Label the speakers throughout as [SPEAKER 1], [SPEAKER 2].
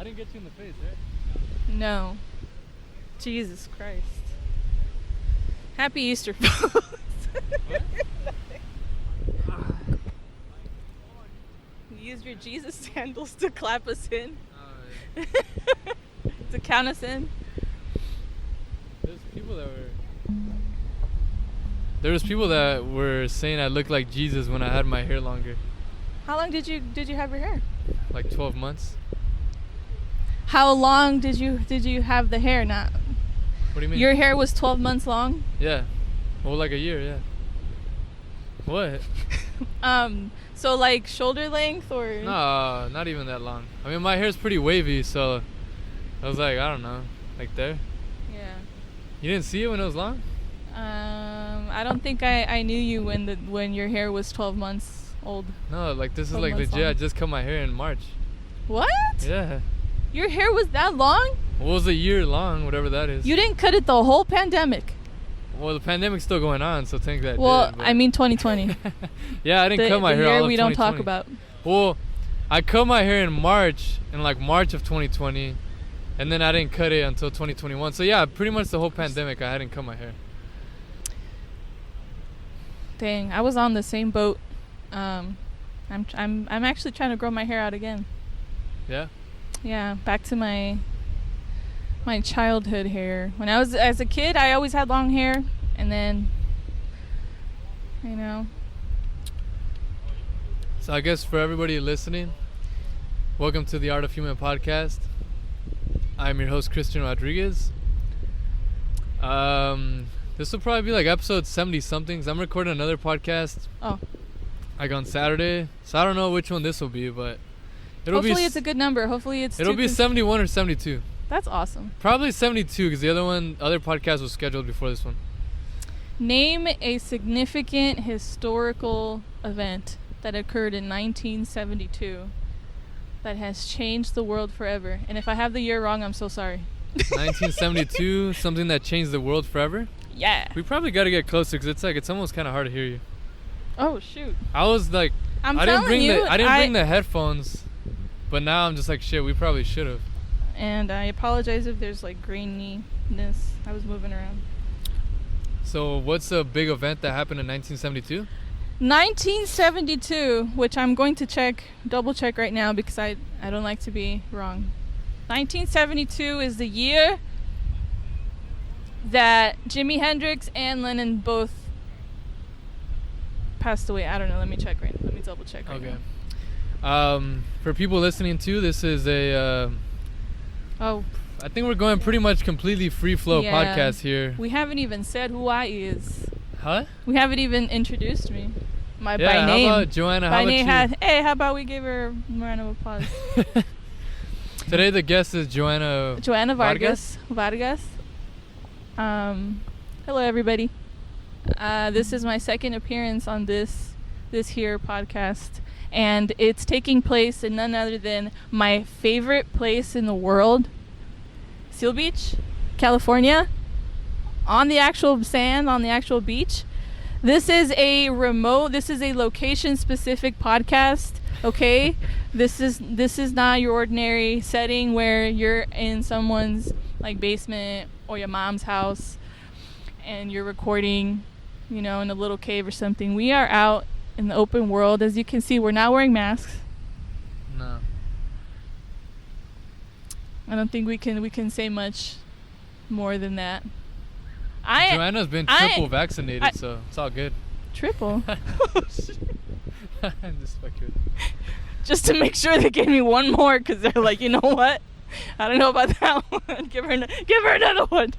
[SPEAKER 1] I didn't get you in the face, right?
[SPEAKER 2] No. Jesus Christ. Happy Easter.
[SPEAKER 1] What?
[SPEAKER 2] You used your Jesus sandals to clap us in.
[SPEAKER 1] Oh, yeah.
[SPEAKER 2] To count us in.
[SPEAKER 1] There was people that were saying I looked like Jesus when I had my hair longer.
[SPEAKER 2] How long did you have your hair?
[SPEAKER 1] Like 12 months.
[SPEAKER 2] How long did you have the hair? Not.
[SPEAKER 1] What do you mean?
[SPEAKER 2] Your hair was 12 months long?
[SPEAKER 1] Yeah. Well, like a year, yeah. What?
[SPEAKER 2] So like shoulder length or?
[SPEAKER 1] No, not even that long. I mean, my hair's pretty wavy, so I was like, I don't know, like there.
[SPEAKER 2] Yeah.
[SPEAKER 1] You didn't see it when it was long?
[SPEAKER 2] I don't think I knew you when your hair was 12 months old.
[SPEAKER 1] No, like this is like legit.
[SPEAKER 2] Long.
[SPEAKER 1] I just cut my hair in March.
[SPEAKER 2] What?
[SPEAKER 1] Yeah.
[SPEAKER 2] Your hair was that long?
[SPEAKER 1] Well, it was a year long, whatever that is.
[SPEAKER 2] You didn't cut it the whole pandemic.
[SPEAKER 1] Well, the pandemic's still going on, so think that.
[SPEAKER 2] Well,
[SPEAKER 1] did,
[SPEAKER 2] I mean 2020.
[SPEAKER 1] Yeah, I didn't cut my hair all of 2020.
[SPEAKER 2] We don't talk about.
[SPEAKER 1] Well, I cut my hair in March of 2020, and then I didn't cut it until 2021. So yeah, pretty much the whole pandemic I hadn't cut my hair.
[SPEAKER 2] Dang, I was on the same boat. I'm actually trying to grow my hair out again.
[SPEAKER 1] Yeah.
[SPEAKER 2] Yeah, back to my childhood hair. When I was as a kid, I always had long hair, and then, you know.
[SPEAKER 1] So I guess for everybody listening, welcome to the Art of Human podcast. I'm your host, Christian Rodriguez. This will probably be like episode 70 somethings. I'm recording another podcast.
[SPEAKER 2] Oh.
[SPEAKER 1] Like on Saturday, so I don't know which one this will be, but
[SPEAKER 2] hopefully it's a good number. Hopefully
[SPEAKER 1] it'll be 71 or 72.
[SPEAKER 2] That's awesome.
[SPEAKER 1] Probably 72 because the other podcast was scheduled before this one.
[SPEAKER 2] Name a significant historical event that occurred in 1972 that has changed the world forever. And if I have the year wrong, I'm so sorry.
[SPEAKER 1] 1972, something that changed the world forever?
[SPEAKER 2] Yeah.
[SPEAKER 1] We probably got to get closer because it's almost kind of hard to hear you.
[SPEAKER 2] Oh shoot.
[SPEAKER 1] I was like, I didn't bring the headphones, but now I'm just like, shit, we probably should have.
[SPEAKER 2] And I apologize if there's like graininess. I was moving around.
[SPEAKER 1] So what's a big event that happened in 1972?
[SPEAKER 2] 1972, which I'm going to double check right now because I don't like to be wrong. 1972 is the year that Jimi Hendrix and Lennon both passed away. I don't know. Let me double check right now.
[SPEAKER 1] For people listening too, this is a I think we're going pretty much completely free flow podcast here.
[SPEAKER 2] We haven't even said who I is.
[SPEAKER 1] Huh?
[SPEAKER 2] We haven't even introduced me. By name.
[SPEAKER 1] How about Johanna? How about you?
[SPEAKER 2] How about we give her a round of applause?
[SPEAKER 1] Today the guest is Johanna
[SPEAKER 2] Vargas. Hello everybody. This is my second appearance on this here podcast, and it's taking place in none other than my favorite place in the world, Seal Beach, California, on the actual sand, on the actual beach. This is a location specific podcast, okay? This is not your ordinary setting where you're in someone's like basement or your mom's house and you're recording, in a little cave or something. We are out in the open world. As you can see, we're not wearing masks.
[SPEAKER 1] No.
[SPEAKER 2] I don't think we can say much more than that.
[SPEAKER 1] Joanna's been triple vaccinated, so it's all good.
[SPEAKER 2] Triple?
[SPEAKER 1] I'm just fucking.
[SPEAKER 2] Just to make sure they gave me one more, because they're like, you know what? I don't know about that one. Give her another one.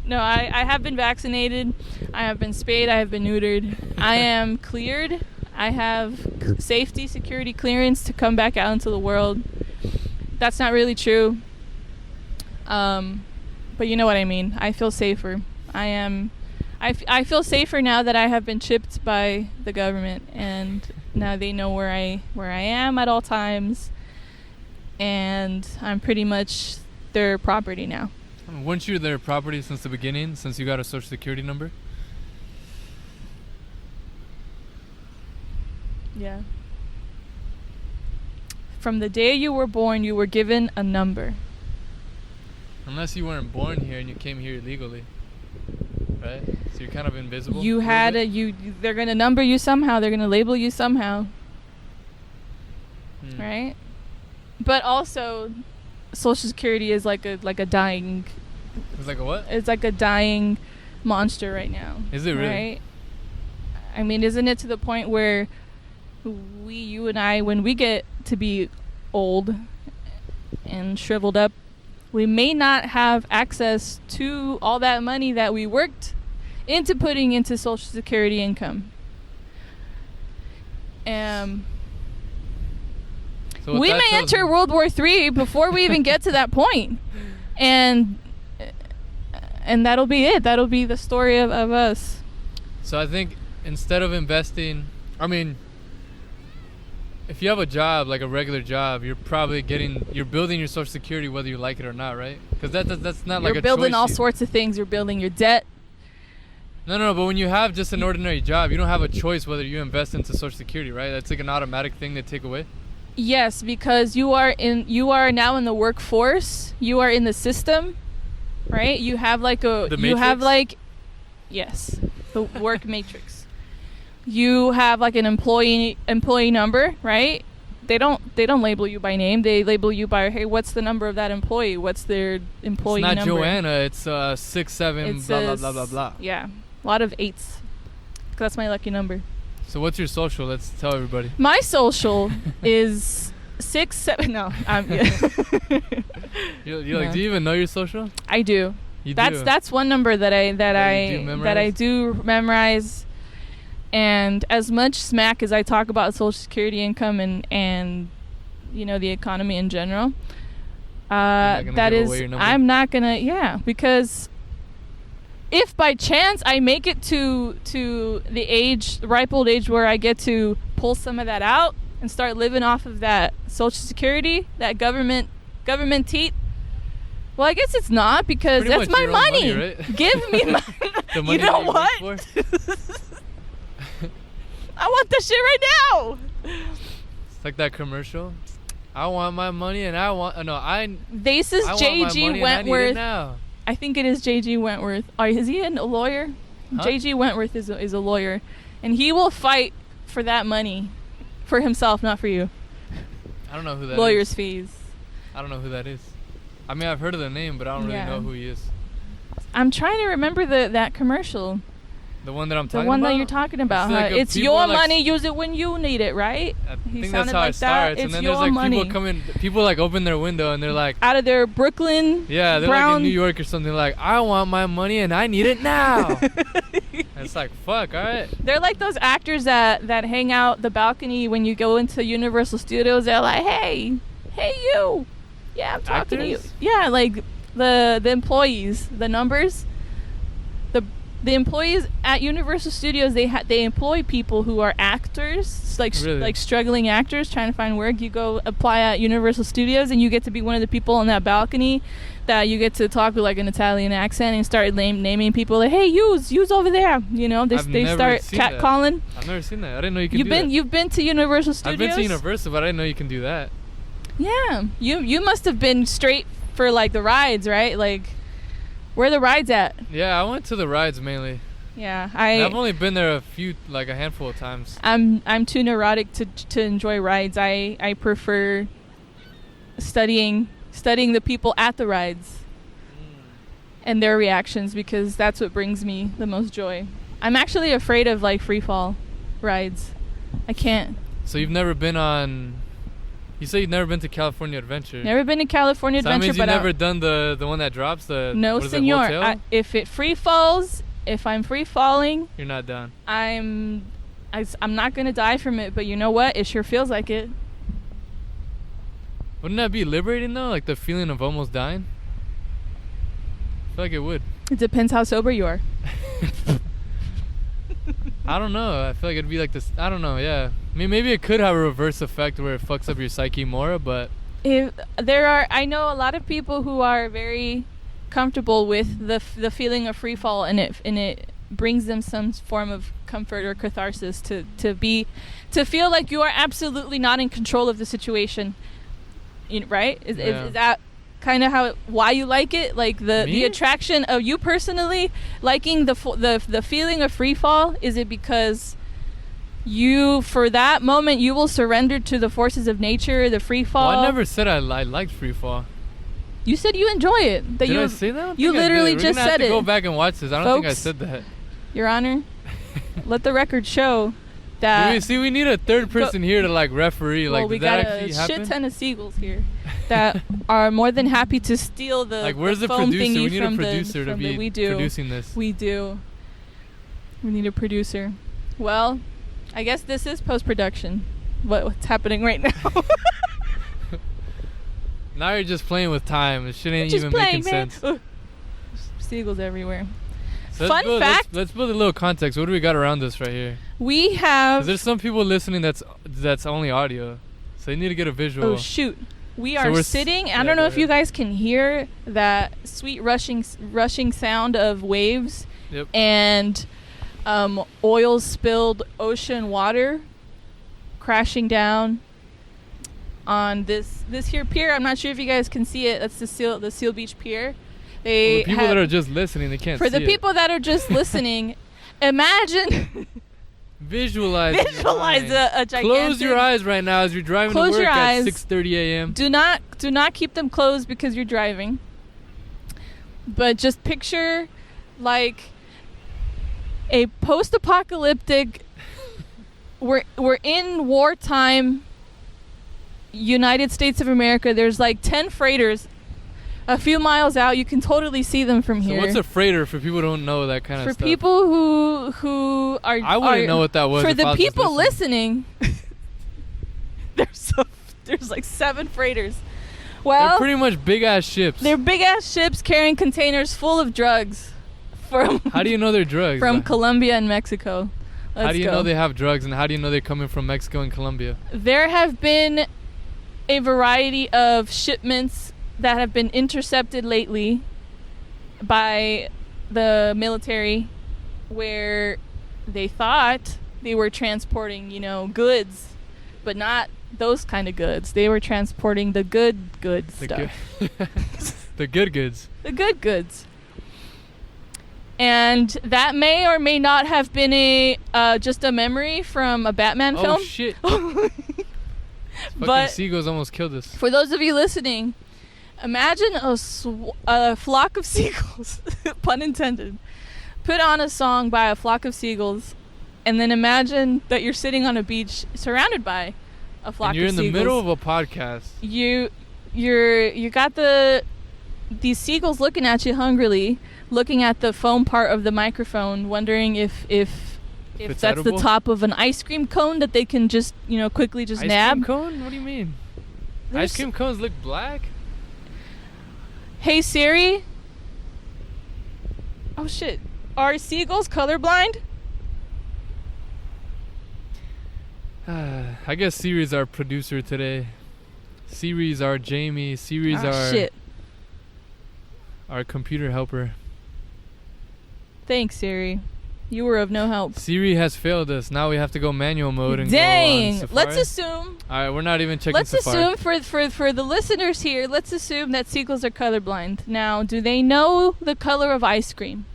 [SPEAKER 2] No, I have been vaccinated. I have been spayed. I have been neutered. I am cleared. I have security clearance to come back out into the world. That's not really true. But you know what I mean. I feel safer. I feel safer now that I have been chipped by the government, and now they know where I am at all times, and I'm pretty much their property now.
[SPEAKER 1] Weren't you their property since the beginning, since you got a social security number?
[SPEAKER 2] Yeah. from the day you were born, you were given a number.
[SPEAKER 1] Unless you weren't born here and you came here illegally, right? So you're kind of invisible.
[SPEAKER 2] You had they're gonna number you somehow. They're gonna label you somehow, right? But also, Social Security is like a dying.
[SPEAKER 1] It's like a what?
[SPEAKER 2] It's like a dying monster right now.
[SPEAKER 1] Is it really?
[SPEAKER 2] Right? I mean, isn't it to the point where you and I, when we get to be old and shriveled up, we may not have access to all that money that we worked into putting into Social Security income.
[SPEAKER 1] So
[SPEAKER 2] we may enter World War III before we even get to that point. And that'll be it. That'll be the story of us.
[SPEAKER 1] So I think instead of investing, I mean, if you have a job, like a regular job, you're building your Social Security whether you like it or not, right? Because that's not like a choice.
[SPEAKER 2] You're building all sorts of things. You're building your debt.
[SPEAKER 1] No, but when you have just an ordinary job, you don't have a choice whether you invest into Social Security, right? That's like an automatic thing they take away.
[SPEAKER 2] Yes, because you are now in the workforce. You are in the system, right? You have like yes, the work matrix. You have like an employee number, right? They don't label you by name. They label you by, hey, what's the number of that employee? What's their employee number?
[SPEAKER 1] It's not Johanna. It's 67 blah blah blah blah blah.
[SPEAKER 2] Yeah, a lot of 8s. That's my lucky number.
[SPEAKER 1] So what's your social? Let's tell everybody.
[SPEAKER 2] My social is 67. No,
[SPEAKER 1] you like? Do you even know your social?
[SPEAKER 2] I do. That's one number that I do memorize. And as much smack as I talk about Social Security income and the economy in general, I'm not gonna because if by chance I make it to the ripe old age where I get to pull some of that out and start living off of that Social Security, that government teat, well, I guess it's not, because
[SPEAKER 1] pretty
[SPEAKER 2] that's my money.
[SPEAKER 1] Right?
[SPEAKER 2] Give me my
[SPEAKER 1] the money.
[SPEAKER 2] You know what? I want that shit right now.
[SPEAKER 1] It's like that commercial. I want my money and
[SPEAKER 2] This is J.G. Wentworth. I think it is J.G. Wentworth. Is he a lawyer?
[SPEAKER 1] Huh?
[SPEAKER 2] J.G. Wentworth is a lawyer, and he will fight for that money for himself, not for you.
[SPEAKER 1] I don't know who that
[SPEAKER 2] Lawyer's
[SPEAKER 1] is.
[SPEAKER 2] fees.
[SPEAKER 1] I don't know who that is. I mean, I've heard of the name, but I don't really know who he is.
[SPEAKER 2] I'm trying to remember that commercial.
[SPEAKER 1] The one that I'm talking about?
[SPEAKER 2] The one that you're talking about. It's your money, use it when you need it, right?
[SPEAKER 1] I think that's how it starts. And then there's like people like open their window and they're like,
[SPEAKER 2] out of their Brooklyn.
[SPEAKER 1] Yeah, they're like in New York or something, like, I want my money and I need it now. And it's like, fuck, alright.
[SPEAKER 2] They're like those actors that hang out the balcony when you go into Universal Studios. They're like, hey you. Yeah, I'm talking to you. Yeah, like the employees, the numbers. The employees at Universal Studios, they employ people who are actors, like struggling actors trying to find work. You go apply at Universal Studios, and you get to be one of the people on that balcony that you get to talk with like an Italian accent and start naming people like, hey, use over there. They start catcalling.
[SPEAKER 1] I've never seen that. I didn't know you could do that.
[SPEAKER 2] You've been to Universal Studios?
[SPEAKER 1] I've been to Universal, but I didn't know you can do that.
[SPEAKER 2] Yeah, you must have been straight for like the rides, right? Like, where are the rides at?
[SPEAKER 1] Yeah, I went to the rides mainly.
[SPEAKER 2] Yeah,
[SPEAKER 1] I've only been there a handful of times.
[SPEAKER 2] I'm too neurotic to enjoy rides. I prefer studying the people at the rides and their reactions, because that's what brings me the most joy. I'm actually afraid of like free fall rides. I can't.
[SPEAKER 1] So you've never been on? You say you've never been to California Adventure.
[SPEAKER 2] Never been to California Adventure,
[SPEAKER 1] that means you've never done the one that drops the.
[SPEAKER 2] No, senor. If it free falls, if I'm free falling,
[SPEAKER 1] you're not done.
[SPEAKER 2] I'm not gonna die from it, but you know what? It sure feels like it.
[SPEAKER 1] Wouldn't that be liberating though? Like the feeling of almost dying. I feel like it would.
[SPEAKER 2] It depends how sober you are.
[SPEAKER 1] I don't know. I feel like it'd be like this. I don't know. Yeah. I mean, maybe it could have a reverse effect where it fucks up your psyche more, but
[SPEAKER 2] I know a lot of people who are very comfortable with the feeling of free fall, and it brings them some form of comfort or catharsis to feel like you are absolutely not in control of the situation. Right? Is that kind of why you like it? Like the attraction of you personally liking the feeling of free fall? Is it because you, for that moment, you will surrender to the forces of nature, the free fall?
[SPEAKER 1] Well, I never said I liked free fall.
[SPEAKER 2] You said you enjoy it.
[SPEAKER 1] Did I say that?
[SPEAKER 2] You literally just said it.
[SPEAKER 1] Go back and watch this. I don't think I said that.
[SPEAKER 2] Your Honor, let the record show that.
[SPEAKER 1] We need a third person here to like referee.
[SPEAKER 2] Well,
[SPEAKER 1] like,
[SPEAKER 2] we
[SPEAKER 1] got
[SPEAKER 2] a shit ton of seagulls here that are more than happy to steal the
[SPEAKER 1] like. Where's the
[SPEAKER 2] foam
[SPEAKER 1] producer?
[SPEAKER 2] thingy
[SPEAKER 1] We need a producer to be producing this.
[SPEAKER 2] We do. We need a producer. Well, I guess this is post-production. What's happening right now?
[SPEAKER 1] Now you're just playing with time. It shouldn't even making sense.
[SPEAKER 2] Seagulls everywhere.
[SPEAKER 1] So
[SPEAKER 2] Fun fact.
[SPEAKER 1] Let's build a little context. What do we got around us right here?
[SPEAKER 2] We have.
[SPEAKER 1] There's some people listening that's only audio, so they need to get a visual.
[SPEAKER 2] Oh shoot! We are sitting. I don't know if you guys can hear that sweet rushing sound of waves.
[SPEAKER 1] Yep.
[SPEAKER 2] And oil spilled ocean water crashing down on this here pier. I'm not sure if you guys can see it. That's the Seal Beach Pier.
[SPEAKER 1] The people that are just listening, they can't see it.
[SPEAKER 2] For the people that are just listening, imagine.
[SPEAKER 1] Visualize
[SPEAKER 2] a gigantic.
[SPEAKER 1] Close your eyes right now as you're driving to work at 6:30 a.m.
[SPEAKER 2] Do not keep them closed because you're driving. But just picture like a post-apocalyptic. We're in wartime. United States of America. There's like 10 freighters a few miles out. You can totally see them from here.
[SPEAKER 1] So what's a freighter for people who don't know that kind of stuff?
[SPEAKER 2] For people who are...
[SPEAKER 1] I wouldn't know what that was.
[SPEAKER 2] For the people listening, there's like 7 freighters. Well,
[SPEAKER 1] they're pretty much big-ass ships.
[SPEAKER 2] They're big-ass ships carrying containers full of drugs.
[SPEAKER 1] How do you know they're drugs?
[SPEAKER 2] From Colombia and Mexico.
[SPEAKER 1] How do you know they have drugs, and how do you know they're coming from Mexico and Colombia?
[SPEAKER 2] There have been a variety of shipments that have been intercepted lately by the military where they thought they were transporting, goods, but not those kind of goods. They were transporting the good stuff.
[SPEAKER 1] The good goods.
[SPEAKER 2] The good goods. And that may or may not have been just a memory from a Batman film.
[SPEAKER 1] Oh, shit.
[SPEAKER 2] But
[SPEAKER 1] seagulls almost killed us.
[SPEAKER 2] For those of you listening, imagine a flock of seagulls, pun intended, put on a song by a flock of seagulls, and then imagine that you're sitting on a beach surrounded by a flock of seagulls.
[SPEAKER 1] You're in the middle of a podcast.
[SPEAKER 2] You got these seagulls looking at you hungrily, looking at the foam part of the microphone, wondering if that's edible? The top of an ice cream cone that they can just, quickly just nab.
[SPEAKER 1] Ice cream cone? What do you mean? Ice cream cones look black?
[SPEAKER 2] Hey Siri. Oh shit. Are seagulls colorblind?
[SPEAKER 1] I guess Siri's our producer today. Siri's our Jamie. Siri's our computer helper.
[SPEAKER 2] Thanks, Siri. You were of no help.
[SPEAKER 1] Siri has failed us. Now we have to go manual mode and
[SPEAKER 2] Dang.
[SPEAKER 1] go on Safari.
[SPEAKER 2] Let's assume.
[SPEAKER 1] All right, we're not even checking Safari.
[SPEAKER 2] Let's assume for the listeners here, let's assume that seagulls are colorblind. Now, do they know the color of ice cream?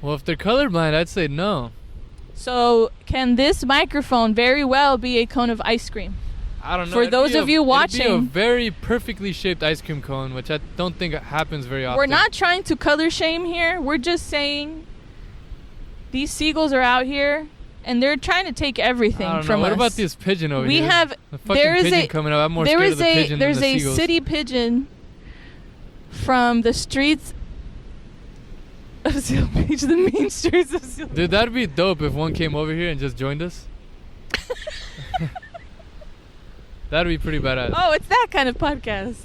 [SPEAKER 1] Well, if they're colorblind, I'd say no.
[SPEAKER 2] So, can this microphone very well be a cone of ice cream?
[SPEAKER 1] I don't know.
[SPEAKER 2] For those of you watching,
[SPEAKER 1] it'd be a very perfectly shaped ice cream cone, which I don't think happens very often.
[SPEAKER 2] We're not trying to color shame here. We're just saying these seagulls are out here and they're trying to take everything from us.
[SPEAKER 1] What about this pigeon over here?
[SPEAKER 2] We have
[SPEAKER 1] the fucking pigeon coming up. I'm more scared of the pigeon than the seagulls.
[SPEAKER 2] There's a city pigeon from the streets of Seal Beach, the mean streets of Seal Beach.
[SPEAKER 1] Dude, that'd be dope if one came over here and just joined us. That'd be pretty badass.
[SPEAKER 2] Oh, it's that kind of podcast.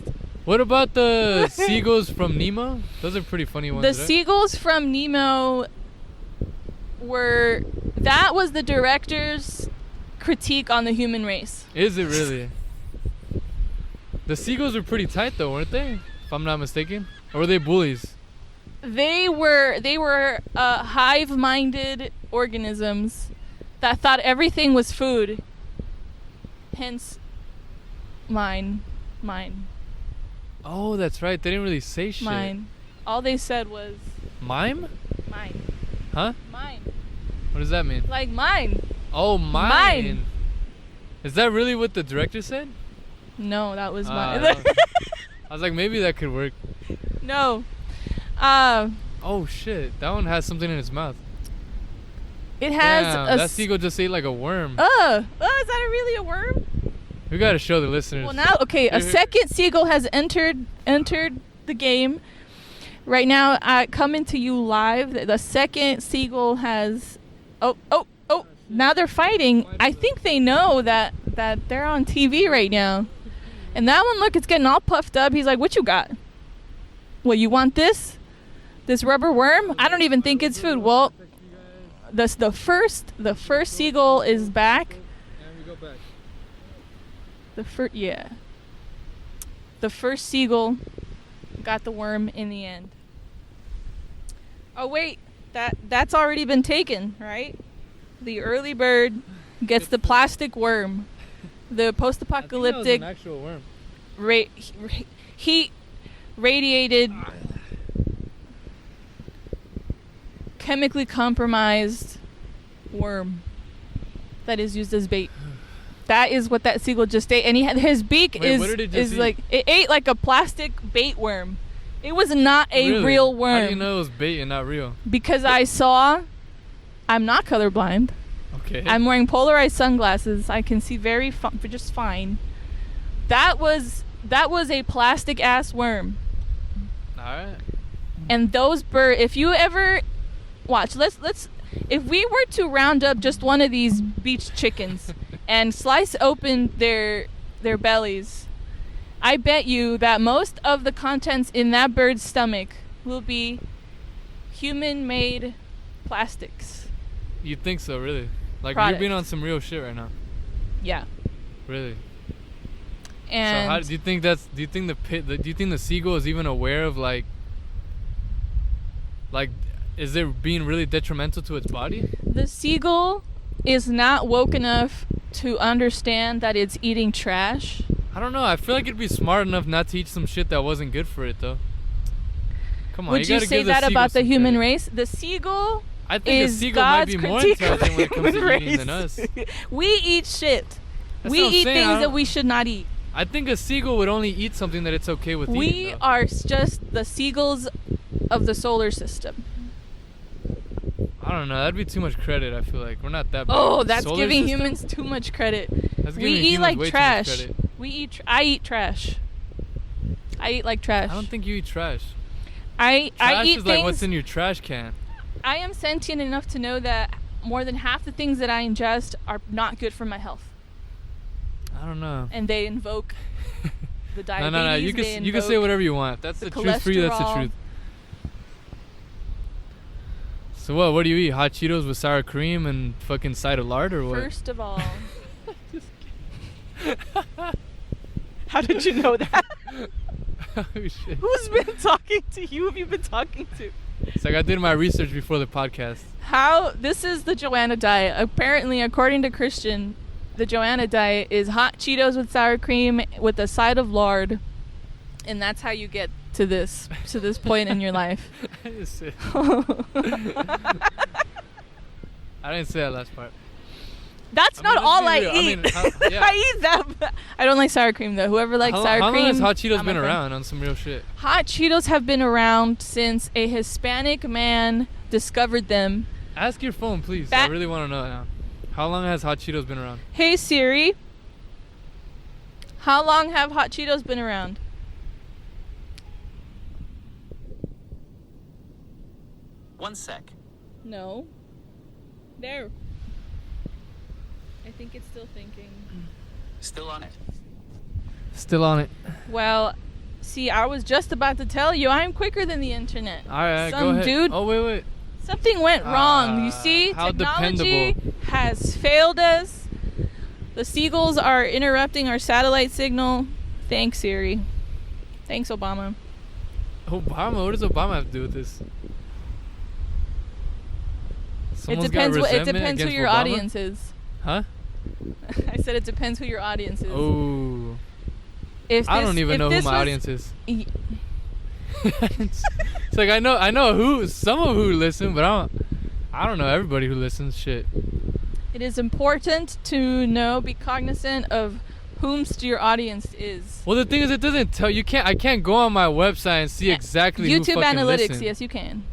[SPEAKER 1] What about the seagulls from Nemo? Those are pretty funny ones.
[SPEAKER 2] The seagulls from Nemo that was the director's critique on the human race.
[SPEAKER 1] Is it really? The seagulls were pretty tight though, weren't they? If I'm not mistaken. Or were they bullies?
[SPEAKER 2] They were hive-minded organisms that thought everything was food. Hence, mine.
[SPEAKER 1] Oh, that's right. They didn't really say shit.
[SPEAKER 2] Mine. All they said was
[SPEAKER 1] Mime?
[SPEAKER 2] mine.
[SPEAKER 1] Huh?
[SPEAKER 2] Mine.
[SPEAKER 1] What does that mean?
[SPEAKER 2] Like mine.
[SPEAKER 1] Oh, mine.
[SPEAKER 2] Mine.
[SPEAKER 1] Is that really what the director said?
[SPEAKER 2] No, that was mine.
[SPEAKER 1] I was like, maybe that could work.
[SPEAKER 2] No.
[SPEAKER 1] Oh shit, that one has something in its mouth.
[SPEAKER 2] It has
[SPEAKER 1] Damn, that seagull just ate like a worm.
[SPEAKER 2] is that really a worm?
[SPEAKER 1] We gotta show the listeners.
[SPEAKER 2] Well, now, okay, a second seagull has entered the game. Right now, coming to you live, the second seagull has... Oh, now they're fighting. I think they know that they're on TV right now. And that one, look, it's getting all puffed up. He's like, what you got? Well, you want this? This rubber worm? I don't even think it's food. Well, the first seagull is back.
[SPEAKER 1] And we go back.
[SPEAKER 2] The first seagull got the worm in the end. Oh wait, that's already been taken, right? The early bird gets the plastic worm. The post-apocalyptic
[SPEAKER 1] I think that was an actual worm.
[SPEAKER 2] heat radiated, chemically compromised worm that is used as bait. That is what that seagull just ate, and his beak is like it ate like a plastic bait worm. It was not a real worm.
[SPEAKER 1] How do you know it was bait and not real?
[SPEAKER 2] Because I'm not colorblind.
[SPEAKER 1] Okay.
[SPEAKER 2] I'm wearing polarized sunglasses. I can see just fine. That was a plastic ass worm.
[SPEAKER 1] All right.
[SPEAKER 2] And those birds, if you ever watch, if we were to round up just one of these beach chickens and slice open their bellies, I bet you that most of the contents in that bird's stomach will be human-made plastics.
[SPEAKER 1] You think so, really? Like
[SPEAKER 2] Product.
[SPEAKER 1] you're being on some real shit right now.
[SPEAKER 2] Yeah.
[SPEAKER 1] Really?
[SPEAKER 2] And
[SPEAKER 1] so how do you think the seagull is even aware of like is it being really detrimental to its body?
[SPEAKER 2] The seagull is not woke enough to understand that it's eating trash.
[SPEAKER 1] I don't know. I feel like it'd be smart enough not to eat some shit that wasn't good for it, though. Come on,
[SPEAKER 2] Would you say that about the human race? The seagull
[SPEAKER 1] I think
[SPEAKER 2] is
[SPEAKER 1] a seagull
[SPEAKER 2] God's
[SPEAKER 1] might be more
[SPEAKER 2] critique of
[SPEAKER 1] intelligent when it comes
[SPEAKER 2] human
[SPEAKER 1] to eating
[SPEAKER 2] race.
[SPEAKER 1] than us.
[SPEAKER 2] We eat shit.
[SPEAKER 1] That's
[SPEAKER 2] We
[SPEAKER 1] what I'm
[SPEAKER 2] eat
[SPEAKER 1] saying.
[SPEAKER 2] things that we should not eat.
[SPEAKER 1] I think a seagull would only eat something that it's okay with eating.
[SPEAKER 2] We are just the seagulls of the solar system.
[SPEAKER 1] I don't know. That'd be too much credit. I feel like we're not that bad.
[SPEAKER 2] Oh, that's
[SPEAKER 1] Solar
[SPEAKER 2] giving
[SPEAKER 1] system?
[SPEAKER 2] humans too much credit.
[SPEAKER 1] That's
[SPEAKER 2] We
[SPEAKER 1] giving
[SPEAKER 2] eat
[SPEAKER 1] humans
[SPEAKER 2] like
[SPEAKER 1] way
[SPEAKER 2] trash.
[SPEAKER 1] Too much credit.
[SPEAKER 2] I eat trash. I eat like trash.
[SPEAKER 1] I don't think you eat trash.
[SPEAKER 2] I
[SPEAKER 1] Trash
[SPEAKER 2] eat
[SPEAKER 1] is
[SPEAKER 2] things.
[SPEAKER 1] like what's in your trash can.
[SPEAKER 2] I am sentient enough to know that more than half the things that I ingest are not good for my health,
[SPEAKER 1] I don't know.
[SPEAKER 2] and they invoke the diabetes.
[SPEAKER 1] No. You can say whatever you want. That's the truth for you. That's the
[SPEAKER 2] cholesterol.
[SPEAKER 1] truth. So what do you eat? Hot Cheetos with sour cream and fucking side of lard or what?
[SPEAKER 2] First of all, how did you know that?
[SPEAKER 1] Oh, shit.
[SPEAKER 2] Who's been talking to you? Who have you been talking to?
[SPEAKER 1] It's like I did my research before the podcast.
[SPEAKER 2] This is the Johanna diet. Apparently, according to Christian, the Johanna diet is hot Cheetos with sour cream with a side of lard, and that's how you get to this point in your life.
[SPEAKER 1] I didn't say that last part.
[SPEAKER 2] That's not
[SPEAKER 1] let's
[SPEAKER 2] all
[SPEAKER 1] be
[SPEAKER 2] I
[SPEAKER 1] real.
[SPEAKER 2] eat.
[SPEAKER 1] Yeah.
[SPEAKER 2] I eat that. But I don't like sour cream though. Whoever likes sour
[SPEAKER 1] how
[SPEAKER 2] cream.
[SPEAKER 1] long has Hot Cheetos
[SPEAKER 2] not
[SPEAKER 1] been
[SPEAKER 2] my friend.
[SPEAKER 1] around on some real shit?
[SPEAKER 2] Hot Cheetos have been around since a Hispanic man discovered them.
[SPEAKER 1] Ask your phone, please. I really want to know now. How long has Hot Cheetos been around?
[SPEAKER 2] Hey Siri, how long have Hot Cheetos been around?
[SPEAKER 3] One sec.
[SPEAKER 2] No. There. I think it's still thinking.
[SPEAKER 3] Still on it.
[SPEAKER 1] Still on it.
[SPEAKER 2] Well, see, I was just about to tell you, I'm quicker than the internet.
[SPEAKER 1] All right,
[SPEAKER 2] Some
[SPEAKER 1] go ahead.
[SPEAKER 2] dude,
[SPEAKER 1] Oh, wait.
[SPEAKER 2] something went wrong. You see,
[SPEAKER 1] how
[SPEAKER 2] technology
[SPEAKER 1] dependable.
[SPEAKER 2] has failed us. The seagulls are interrupting our satellite signal. Thanks, Siri. Thanks, Obama.
[SPEAKER 1] Obama? What does Obama have to do with this? Someone's got
[SPEAKER 2] It
[SPEAKER 1] resentment
[SPEAKER 2] depends who
[SPEAKER 1] against
[SPEAKER 2] your
[SPEAKER 1] Obama?
[SPEAKER 2] audience is.
[SPEAKER 1] Huh?
[SPEAKER 2] I said it depends who your audience is.
[SPEAKER 1] Oh.
[SPEAKER 2] I
[SPEAKER 1] I don't even know who my audience is. It's like I know who some of who listen, but I don't know everybody who listens. Shit.
[SPEAKER 2] It is important to be cognizant of whomst your audience is.
[SPEAKER 1] Well, the thing is, it doesn't tell you. I can't go on my website and see exactly
[SPEAKER 2] YouTube
[SPEAKER 1] who fucking
[SPEAKER 2] analytics.
[SPEAKER 1] listen.
[SPEAKER 2] Yes, you can.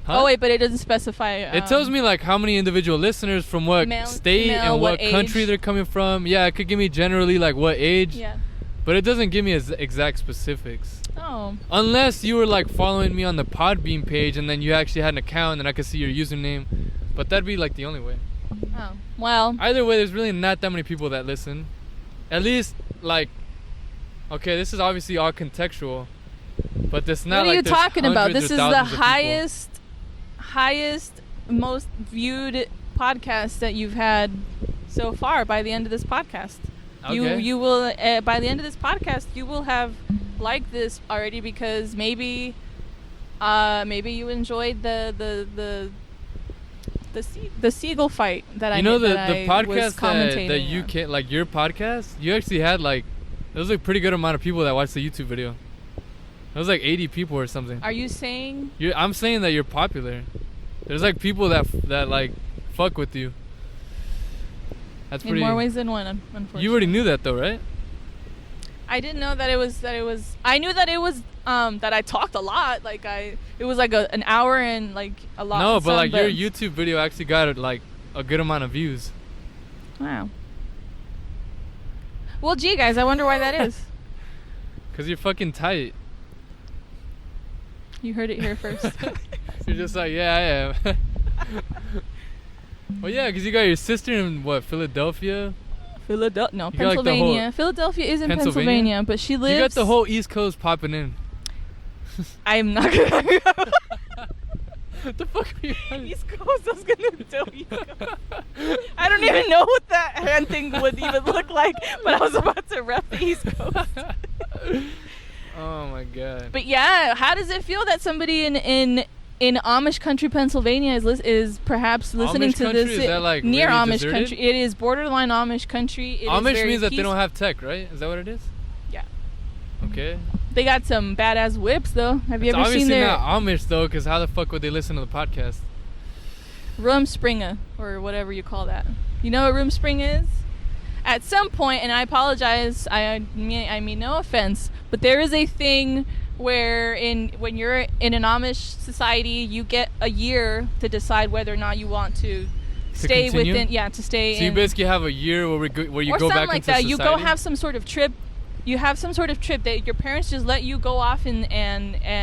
[SPEAKER 1] Huh?
[SPEAKER 2] Oh wait, but it doesn't specify.
[SPEAKER 1] It tells me like how many individual listeners from what state
[SPEAKER 2] female,
[SPEAKER 1] and what country
[SPEAKER 2] age.
[SPEAKER 1] they're coming from. Yeah, it could give me generally like what age.
[SPEAKER 2] Yeah.
[SPEAKER 1] But it doesn't give me exact specifics.
[SPEAKER 2] Oh.
[SPEAKER 1] Unless you were like following me on the Podbean page and then you actually had an account and I could see your username. But that'd be like the only way.
[SPEAKER 2] Oh. Well.
[SPEAKER 1] Either way, there's really not that many people that listen. At least like, okay, this is obviously all contextual. But it's not
[SPEAKER 2] What
[SPEAKER 1] like
[SPEAKER 2] are you
[SPEAKER 1] there's
[SPEAKER 2] talking about?
[SPEAKER 1] hundreds
[SPEAKER 2] This
[SPEAKER 1] or
[SPEAKER 2] is the
[SPEAKER 1] thousands of
[SPEAKER 2] highest, most viewed podcast that you've had so far by the end of this podcast.
[SPEAKER 1] Okay.
[SPEAKER 2] You will by the end of this podcast you will have liked this already because maybe you enjoyed the seagull fight that
[SPEAKER 1] You know the
[SPEAKER 2] I was
[SPEAKER 1] podcast
[SPEAKER 2] commentating
[SPEAKER 1] that you
[SPEAKER 2] on.
[SPEAKER 1] can like your podcast. You actually had like there was a pretty good amount of people that watched the YouTube video. It was like 80 people or something.
[SPEAKER 2] Are you saying?
[SPEAKER 1] I'm saying that you're popular. There's like people that like fuck with you. That's
[SPEAKER 2] In
[SPEAKER 1] pretty.
[SPEAKER 2] more ways than one, unfortunately.
[SPEAKER 1] You already knew that though, right?
[SPEAKER 2] I didn't know that it was. I knew that it was. That I talked a lot. Like it was like an hour and like a lot.
[SPEAKER 1] No, but like your YouTube video actually got like a good amount of views.
[SPEAKER 2] Wow. Well, gee, guys, I wonder why that is.
[SPEAKER 1] Cause you're fucking tight.
[SPEAKER 2] You heard it here first.
[SPEAKER 1] You're just like, yeah, I am. Well, yeah, because you got your sister in what, Philadelphia?
[SPEAKER 2] No,
[SPEAKER 1] You got, like, the
[SPEAKER 2] Pennsylvania.
[SPEAKER 1] whole-
[SPEAKER 2] Philadelphia is in
[SPEAKER 1] Pennsylvania?
[SPEAKER 2] Pennsylvania, but she lives.
[SPEAKER 1] You got the whole East Coast popping in.
[SPEAKER 2] I'm not gonna.
[SPEAKER 1] What the fuck are you on?
[SPEAKER 2] East Coast. I was gonna tell you. I don't even know what that hand thing would even look like, but I was about to rep the East Coast.
[SPEAKER 1] Oh my god.
[SPEAKER 2] But yeah, how does it feel that somebody in Amish country, Pennsylvania, is perhaps listening
[SPEAKER 1] Amish
[SPEAKER 2] to
[SPEAKER 1] country?
[SPEAKER 2] this
[SPEAKER 1] Is that, like,
[SPEAKER 2] near
[SPEAKER 1] really
[SPEAKER 2] Amish
[SPEAKER 1] deserted?
[SPEAKER 2] country? It is borderline Amish country. It is
[SPEAKER 1] Amish
[SPEAKER 2] very
[SPEAKER 1] means that they
[SPEAKER 2] peaceful.
[SPEAKER 1] don't have tech, right? Is that what it is?
[SPEAKER 2] Yeah.
[SPEAKER 1] Okay.
[SPEAKER 2] They got some badass whips though. Have you
[SPEAKER 1] It's
[SPEAKER 2] ever
[SPEAKER 1] obviously
[SPEAKER 2] seen their
[SPEAKER 1] not Amish though, because how the fuck would they listen to the podcast?
[SPEAKER 2] Rumspringa or whatever you call that? You know what Rumspringa is? At some point, and I apologize, I mean no offense, but there is a thing where when you're in an Amish society, you get a year to decide whether or not you want to stay
[SPEAKER 1] continue?
[SPEAKER 2] to stay
[SPEAKER 1] So you
[SPEAKER 2] in.
[SPEAKER 1] basically have a year where you
[SPEAKER 2] or
[SPEAKER 1] go
[SPEAKER 2] something
[SPEAKER 1] back
[SPEAKER 2] like
[SPEAKER 1] into
[SPEAKER 2] that.
[SPEAKER 1] society?
[SPEAKER 2] You go have some sort of trip. You have some sort of trip that your parents just let you go off and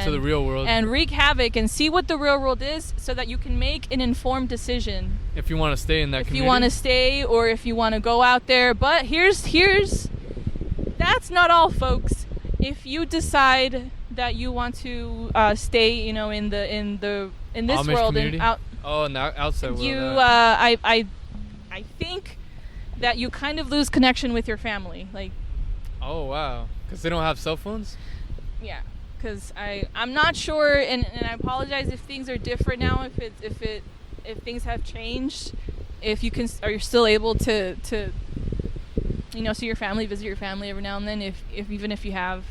[SPEAKER 1] to the real world.
[SPEAKER 2] and wreak havoc and see what the real world is, so that you can make an informed decision
[SPEAKER 1] if you want to stay in that
[SPEAKER 2] if
[SPEAKER 1] community.
[SPEAKER 2] you want to stay or if you want to go out there. But here's that's not all, folks. If you decide that you want to stay, in this
[SPEAKER 1] Amish
[SPEAKER 2] world
[SPEAKER 1] community?
[SPEAKER 2] and out,
[SPEAKER 1] Oh, now outside world.
[SPEAKER 2] you I think that you kind of lose connection with your family, like.
[SPEAKER 1] Oh wow, because they don't have cell phones.
[SPEAKER 2] Yeah, because I'm not sure, and I apologize if things are different now. If things have changed, if you are you still able to see your family, visit your family every now and then. If even if you have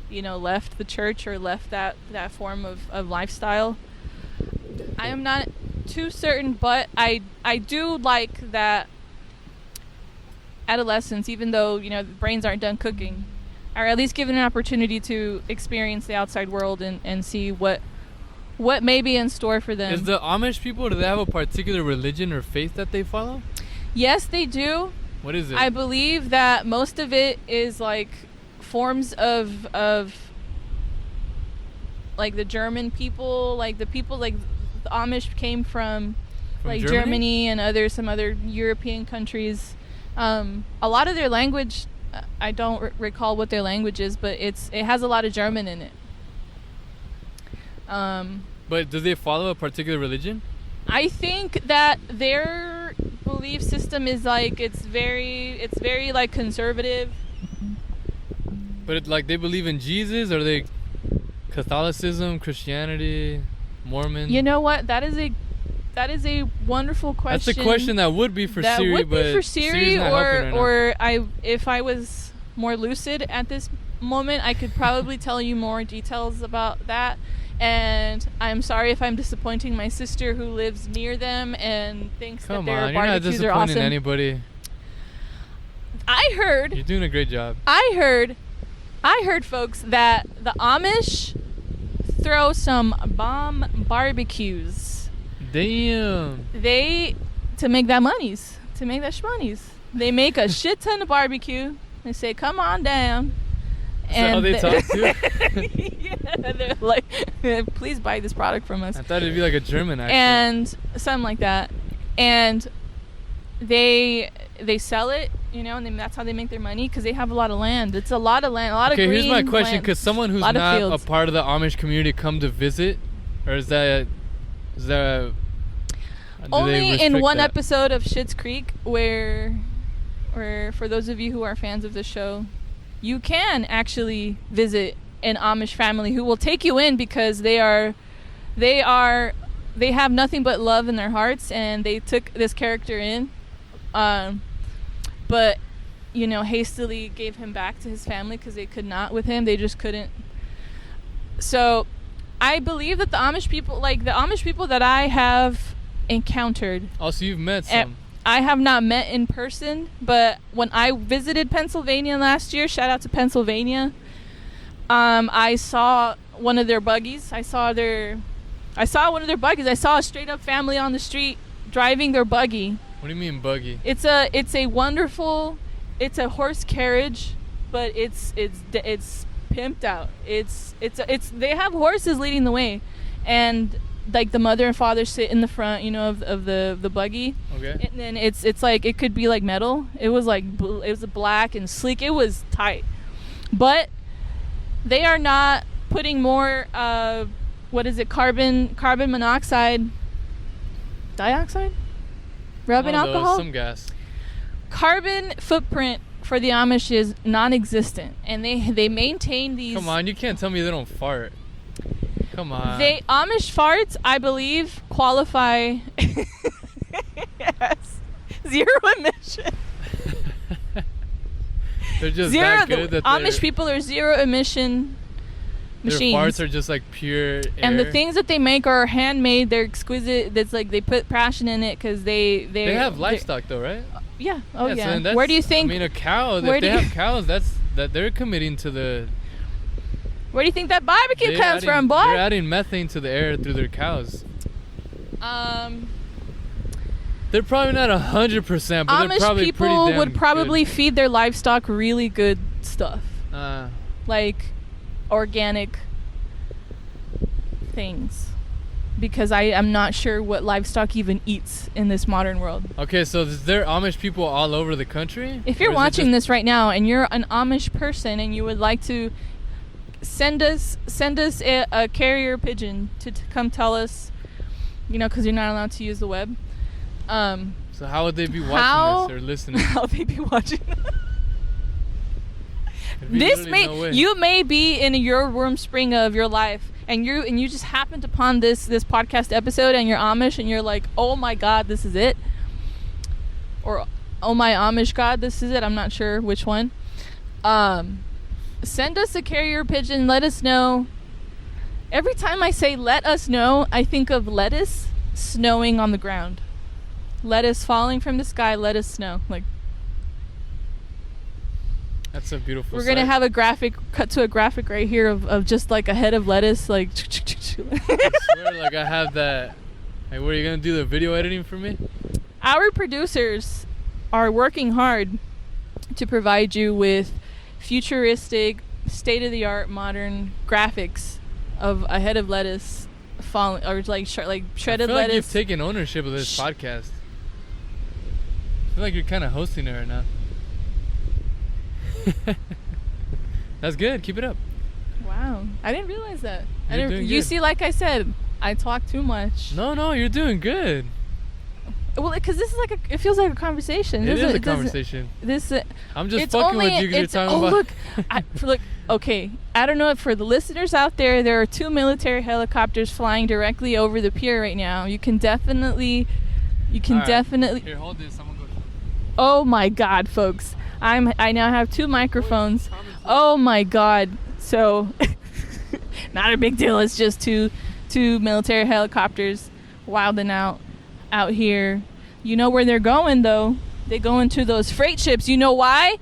[SPEAKER 2] left the church or left that form of lifestyle, I am not too certain, but I do like that. Adolescents, even though the brains aren't done cooking, are at least given an opportunity to experience the outside world and see what may be in store for them.
[SPEAKER 1] Is the Amish people, do they have a particular religion or faith that they follow?
[SPEAKER 2] Yes, they do.
[SPEAKER 1] What is it?
[SPEAKER 2] I believe that most of it is like forms of like the German people, like the people like the Amish came from like Germany and some other European countries. A lot of their language, I don't recall what their language is, but it has a lot of German in it.
[SPEAKER 1] But do they follow a particular religion?
[SPEAKER 2] I think that their belief system is like it's very like conservative.
[SPEAKER 1] But they believe in Jesus, or Catholicism, Christianity, Mormon?
[SPEAKER 2] You know what? That is a That is a wonderful question.
[SPEAKER 1] That's a question that would be for Siri,
[SPEAKER 2] that would
[SPEAKER 1] but
[SPEAKER 2] be for Siri,
[SPEAKER 1] Siri's not helping right now.
[SPEAKER 2] or if I was more lucid at this moment, I could probably tell you more details about that. And I'm sorry if I'm disappointing my sister who lives near them and thinks that their barbecues are awesome. You're not disappointing
[SPEAKER 1] anybody.
[SPEAKER 2] I heard.
[SPEAKER 1] You're doing a great job.
[SPEAKER 2] I heard, folks, that the Amish throw some bomb barbecues.
[SPEAKER 1] Damn.
[SPEAKER 2] To make that monies, to make that shmonies. They make a shit ton of barbecue. They say, "Come on down."
[SPEAKER 1] And how they talk too?
[SPEAKER 2] Yeah, they're like, "Please buy this product from us."
[SPEAKER 1] I thought it'd be like a German accent.
[SPEAKER 2] And something like that. And they sell it, you know, and that's how they make their money because they have a lot of land. It's a lot of land, a lot of green
[SPEAKER 1] land. Okay, here's my question:
[SPEAKER 2] land.
[SPEAKER 1] could someone who's not a part of the Amish community come to visit, or is that
[SPEAKER 2] only in one episode of Schitt's Creek where for those of you who are fans of the show, you can actually visit an Amish family who will take you in because they have nothing but love in their hearts, and they took this character in, but you know, hastily gave him back to his family because they could not with him. They just couldn't. So I believe that the Amish people that I have encountered.
[SPEAKER 1] Also, you've met some.
[SPEAKER 2] I have not met in person, but when I visited Pennsylvania last year, shout out to Pennsylvania, I saw one of their buggies. I saw one of their buggies. I saw a straight up family on the street driving their buggy.
[SPEAKER 1] What do you mean buggy?
[SPEAKER 2] It's a wonderful, it's a horse carriage, but it's pimped out. They have horses leading the way, and like the mother and father sit in the front, you know, of the buggy.
[SPEAKER 1] Okay.
[SPEAKER 2] And then it's like, it could be like metal. It was like it was black and sleek. It was tight, but they are not putting more carbon monoxide, dioxide, rubbing alcohol,
[SPEAKER 1] some gas.
[SPEAKER 2] Carbon footprint for the Amish is non-existent, and they maintain these.
[SPEAKER 1] Come on, you can't tell me they don't fart. Come on.
[SPEAKER 2] Amish farts, I believe, qualify as zero emission.
[SPEAKER 1] They're just that good that
[SPEAKER 2] Amish people are zero emission machines.
[SPEAKER 1] Their farts are just like pure air.
[SPEAKER 2] And the things that they make are handmade. They're exquisite. That's like they put passion in it because they
[SPEAKER 1] have livestock though, right?
[SPEAKER 2] Yeah. Oh yeah.
[SPEAKER 1] So
[SPEAKER 2] where do you think?
[SPEAKER 1] I mean, a cow. If they have cows, that they're committing to the.
[SPEAKER 2] Where do you think that barbecue comes from, boy?
[SPEAKER 1] They're adding methane to the air through their cows. They're probably not 100%, but they're probably pretty damn good.
[SPEAKER 2] Amish people would probably feed their livestock really good stuff. Like organic things. Because I am not sure what livestock even eats in this modern world.
[SPEAKER 1] Okay, so is there Amish people all over the country?
[SPEAKER 2] If you're watching this right now and you're an Amish person and you would like to send us a carrier pigeon to come tell us, you know, because you're not allowed to use the web.
[SPEAKER 1] So how would they be watching this or listening?
[SPEAKER 2] How would they be watching? You may be in your warm spring of your life, and you just happened upon this podcast episode, and you're Amish, and you're like, oh my God, this is it, or oh my Amish God, this is it. I'm not sure which one. Send us a carrier pigeon. Let us know. Every time I say let us know, I think of lettuce snowing on the ground. Lettuce falling from the sky. Let us snow. Like,
[SPEAKER 1] that's a beautiful
[SPEAKER 2] We're going to have a cut to a graphic right here of just like a head of lettuce. Like,
[SPEAKER 1] I swear, like I have that. Like, what, are you going to do the video editing for me?
[SPEAKER 2] Our producers are working hard to provide you with futuristic, state-of-the-art, modern graphics of a head of lettuce falling, or like shredded
[SPEAKER 1] I feel
[SPEAKER 2] lettuce.
[SPEAKER 1] Like you've taken ownership of this podcast. I feel like you're kind of hosting it right now. That's good. Keep it up.
[SPEAKER 2] Wow, I didn't realize that.
[SPEAKER 1] Doing
[SPEAKER 2] you
[SPEAKER 1] good.
[SPEAKER 2] See, like I said, I talk too much.
[SPEAKER 1] No, you're doing good.
[SPEAKER 2] Well, because this is like it feels like a conversation.
[SPEAKER 1] It is a conversation.
[SPEAKER 2] I'm
[SPEAKER 1] just fucking with you because you're talking about.
[SPEAKER 2] Look, Okay, I don't know if for the listeners out there, there are 2 military helicopters flying directly over the pier right now. You can definitely.
[SPEAKER 1] Here, hold this. I'm gonna go.
[SPEAKER 2] Oh my God, folks! I now have 2 microphones. Oh my God! So, not a big deal. It's just two military helicopters wilding out here. You know where they're going though? They go into those freight ships. You know why?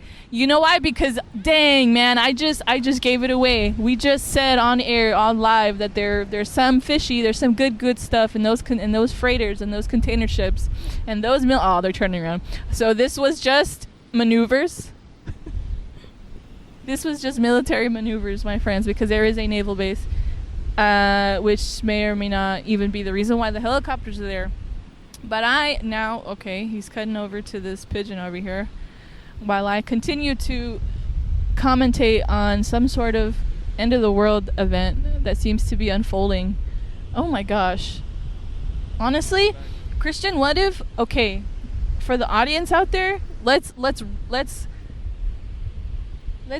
[SPEAKER 2] Because dang man, I just gave it away. We just said on air, on live, that there's some fishy, there's some good stuff in those freighters and those container ships, and those they're turning around. So this was just maneuvers. This was just military maneuvers, my friends, because there is a naval base, which may or may not even be the reason why the helicopters are there. But he's cutting over to this pigeon over here while I continue to commentate on some sort of end of the world event that seems to be unfolding. Oh my gosh. Honestly, Christian, what if, okay, for the audience out there, let's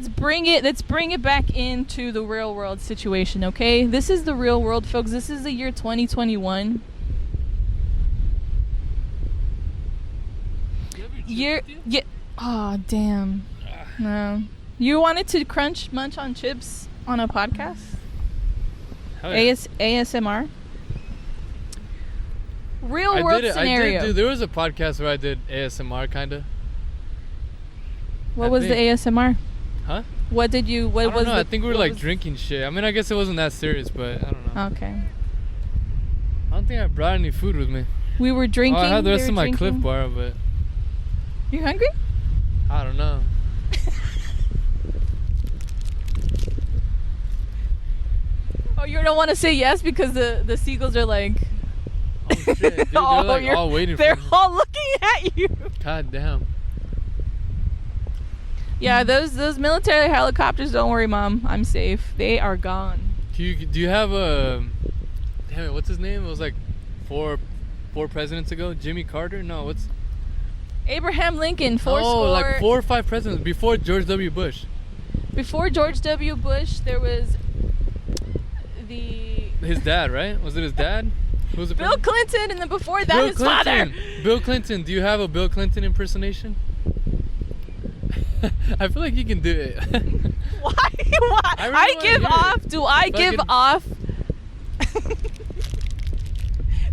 [SPEAKER 2] bring it back into the real world situation, okay? This is the real world, folks. This is the year 2021. Oh damn. No. You wanted to munch on chips on a podcast?
[SPEAKER 1] Hell yeah.
[SPEAKER 2] ASMR? Real world scenario.
[SPEAKER 1] I did, dude. There was a podcast where I did ASMR kinda.
[SPEAKER 2] What was the ASMR?
[SPEAKER 1] Huh?
[SPEAKER 2] What did you
[SPEAKER 1] I don't know. I think we were like drinking shit. I mean, I guess it wasn't that serious, but I don't know.
[SPEAKER 2] Okay.
[SPEAKER 1] I don't think I brought any food with me.
[SPEAKER 2] We were drinking.
[SPEAKER 1] I had the rest of my Cliff Bar, but
[SPEAKER 2] you hungry?
[SPEAKER 1] I don't know.
[SPEAKER 2] Oh, you don't want to say yes because the seagulls are like.
[SPEAKER 1] Oh shit, dude, they're like all waiting for me.
[SPEAKER 2] They're all looking at you.
[SPEAKER 1] God damn.
[SPEAKER 2] Yeah, those military helicopters. Don't worry, Mom. I'm safe. They are gone.
[SPEAKER 1] Do you have a? Damn it, what's his name? It was like four presidents ago. Jimmy Carter? No, what's?
[SPEAKER 2] Abraham Lincoln.
[SPEAKER 1] Like 4 or 5 presidents before George W. Bush.
[SPEAKER 2] Before George W. Bush, there was
[SPEAKER 1] his dad, right? Was it his dad? Who was the
[SPEAKER 2] Bill Clinton, and then before that, his father.
[SPEAKER 1] Bill Clinton. Do you have a Bill Clinton impersonation? I feel like you can do it.
[SPEAKER 2] Why? I give off. Do I give off?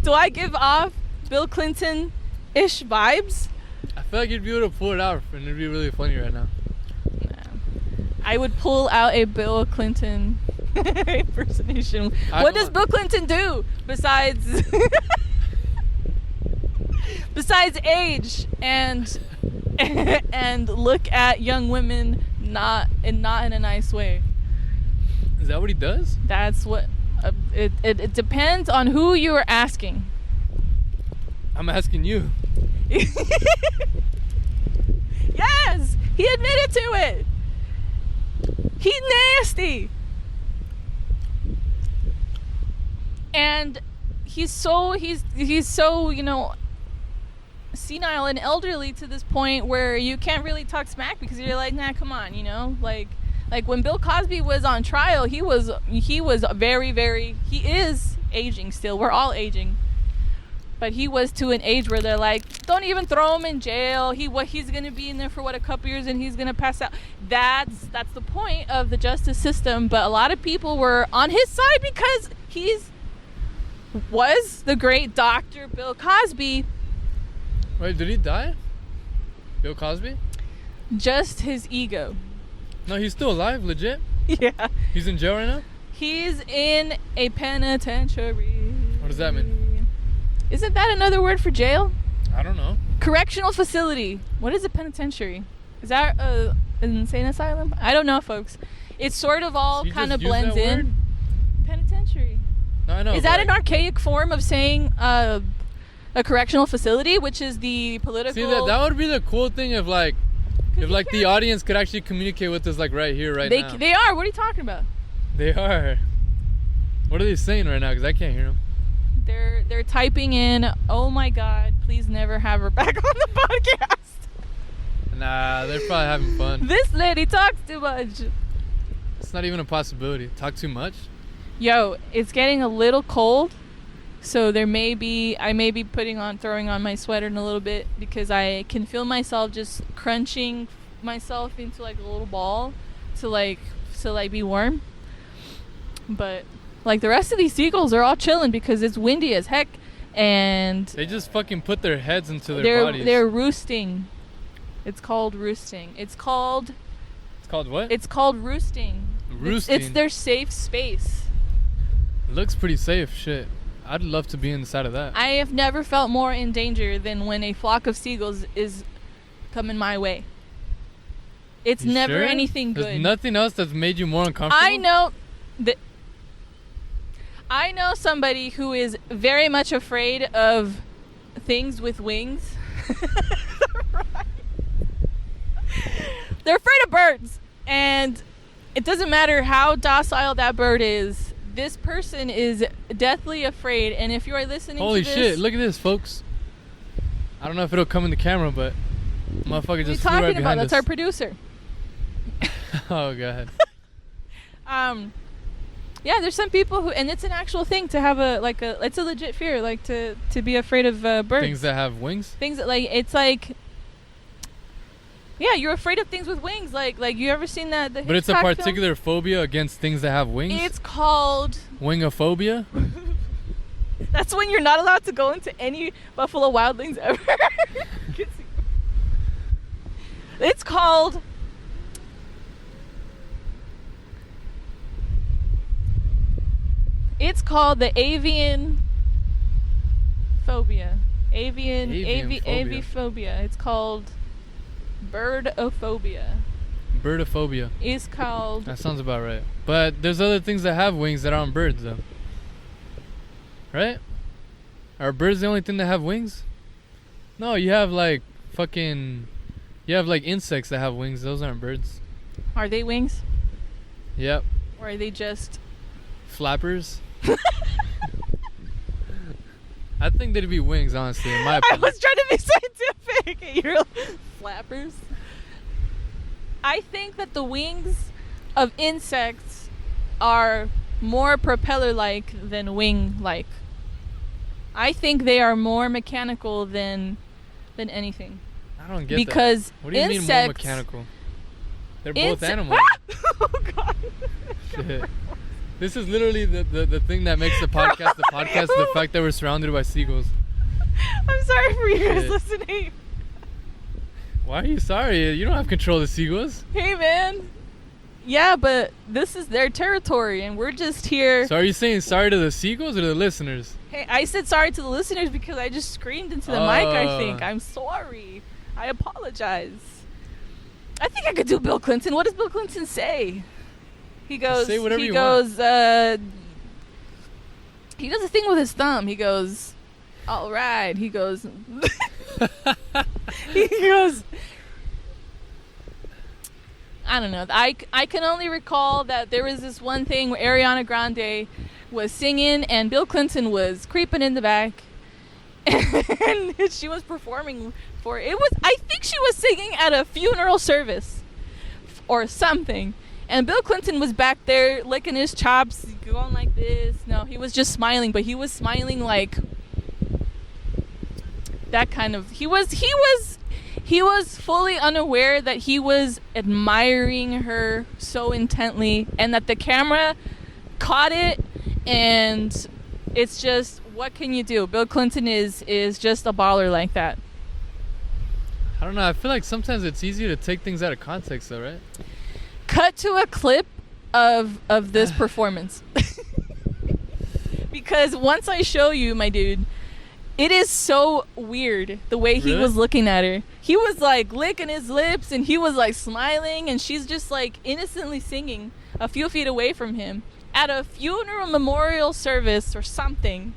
[SPEAKER 2] Do I give off Bill Clinton-ish vibes?
[SPEAKER 1] I feel like you'd be able to pull it out, and it'd be really funny right now.
[SPEAKER 2] Nah. I would pull out a Bill Clinton impersonation. What does Bill Clinton do besides age and look at young women not in a nice way?
[SPEAKER 1] Is that what he does?
[SPEAKER 2] That's what it depends on who you are asking.
[SPEAKER 1] I'm asking you.
[SPEAKER 2] Yes, he admitted to it. He's nasty. And he's so senile and elderly to this point where you can't really talk smack because you're like, nah, come on, like when Bill Cosby was on trial, he was very, very, he is aging still. We're all aging. But he was to an age where they're like, don't even throw him in jail. He's gonna be in there for a couple years and he's gonna pass out. That's the point of the justice system. But a lot of people were on his side because was the great Dr. Bill Cosby.
[SPEAKER 1] Wait, did he die? Bill Cosby?
[SPEAKER 2] Just his ego.
[SPEAKER 1] No, he's still alive, legit?
[SPEAKER 2] Yeah.
[SPEAKER 1] He's in jail right now?
[SPEAKER 2] He's in a penitentiary.
[SPEAKER 1] What does that mean?
[SPEAKER 2] Isn't that another word for jail?
[SPEAKER 1] I don't know.
[SPEAKER 2] Correctional facility. What is a penitentiary? Is that an insane asylum? I don't know, folks. It sort of all kind of blends in.
[SPEAKER 1] Word?
[SPEAKER 2] Penitentiary.
[SPEAKER 1] No, I know.
[SPEAKER 2] Is that an archaic form of saying a correctional facility, which is the political?
[SPEAKER 1] See, that would be the cool thing if the audience could actually communicate with us like right here, right now.
[SPEAKER 2] They are. What are you talking about?
[SPEAKER 1] They are. What are they saying right now? Because I can't hear them.
[SPEAKER 2] They're typing in, oh my God, please never have her back on the podcast.
[SPEAKER 1] Nah, they're probably having fun.
[SPEAKER 2] This lady talks too much.
[SPEAKER 1] not even a possibility. Talk too much?
[SPEAKER 2] Yo, it's getting a little cold, so I may be throwing on my sweater in a little bit because I can feel myself just crunching myself into like a little ball to be warm. But like the rest of these seagulls are all chilling because it's windy as heck, and
[SPEAKER 1] they just fucking put their heads into their bodies.
[SPEAKER 2] They're roosting. It's called roosting. It's called
[SPEAKER 1] what?
[SPEAKER 2] It's called roosting.
[SPEAKER 1] Roosting.
[SPEAKER 2] It's their safe space.
[SPEAKER 1] Looks pretty safe. Shit. I'd love to be inside of that.
[SPEAKER 2] I have never felt more in danger than when a flock of seagulls is coming my way. It's
[SPEAKER 1] You
[SPEAKER 2] never
[SPEAKER 1] sure?
[SPEAKER 2] anything good.
[SPEAKER 1] There's nothing else that's made you more uncomfortable?
[SPEAKER 2] I know somebody who is very much afraid of things with wings. They're afraid of birds, and it doesn't matter how docile that bird is. This person is deathly afraid, and if you are listening
[SPEAKER 1] Holy
[SPEAKER 2] to this...
[SPEAKER 1] shit, look at this, folks. I don't know if it'll come in the camera, but motherfucker just flew right behind us.
[SPEAKER 2] That's our producer.
[SPEAKER 1] Oh, go ahead.
[SPEAKER 2] Yeah, there's some people who, and it's an actual thing to have it's a legit fear, like to be afraid of birds.
[SPEAKER 1] Things that have wings?
[SPEAKER 2] Things that yeah, you're afraid of things with wings. Like you ever seen that?
[SPEAKER 1] But it's a particular phobia against things that have wings?
[SPEAKER 2] It's called
[SPEAKER 1] wingophobia?
[SPEAKER 2] That's when you're not allowed to go into any Buffalo Wild Wings ever. It's called the avian phobia. Aviophobia. It's called birdophobia.
[SPEAKER 1] Birdophobia.
[SPEAKER 2] Is called...
[SPEAKER 1] That sounds about right. But there's other things that have wings that aren't birds, though. Right? Are birds the only thing that have wings? No, you have like insects that have wings. Those aren't birds.
[SPEAKER 2] Are they wings?
[SPEAKER 1] Yep.
[SPEAKER 2] Or are they just...
[SPEAKER 1] flappers? I think they'd be wings, honestly, in my opinion.
[SPEAKER 2] I was trying to be scientific. You're flappers. I think that the wings of insects are more propeller-like than wing-like. I think they are more mechanical than anything.
[SPEAKER 1] I don't get
[SPEAKER 2] because
[SPEAKER 1] that. What do you mean more mechanical? They're both animals.
[SPEAKER 2] Oh, God.
[SPEAKER 1] Shit. This is literally the thing that makes the podcast the podcast, the fact that we're surrounded by seagulls.
[SPEAKER 2] I'm sorry for you guys listening.
[SPEAKER 1] Why are you sorry? You don't have control of the seagulls.
[SPEAKER 2] Hey, man. Yeah, but this is their territory, and we're just here.
[SPEAKER 1] So are you saying sorry to the seagulls or to the listeners?
[SPEAKER 2] Hey, I said sorry to the listeners because I just screamed into the mic, I think. I'm sorry. I apologize. I think I could do Bill Clinton. What does Bill Clinton say? He goes,
[SPEAKER 1] say whatever
[SPEAKER 2] he
[SPEAKER 1] you
[SPEAKER 2] goes, he does a thing with his thumb. He goes, all right. He goes, I don't know. I can only recall that there was this one thing where Ariana Grande was singing and Bill Clinton was creeping in the back. And she was performing for it. I think she was singing at a funeral service or something. And Bill Clinton was back there licking his chops, going like this. No, he was just smiling, but he was smiling like that kind of. He was fully unaware that he was admiring her so intently, and that the camera caught it. And it's just, what can you do? Bill Clinton is just a baller like that.
[SPEAKER 1] I don't know. I feel like sometimes it's easier to take things out of context, though, right?
[SPEAKER 2] Cut to a clip of this performance. Because once I show you, my dude, it is so weird the way he was looking at her. He was like licking his lips and he was like smiling, and she's just like innocently singing a few feet away from him at a funeral memorial service or something.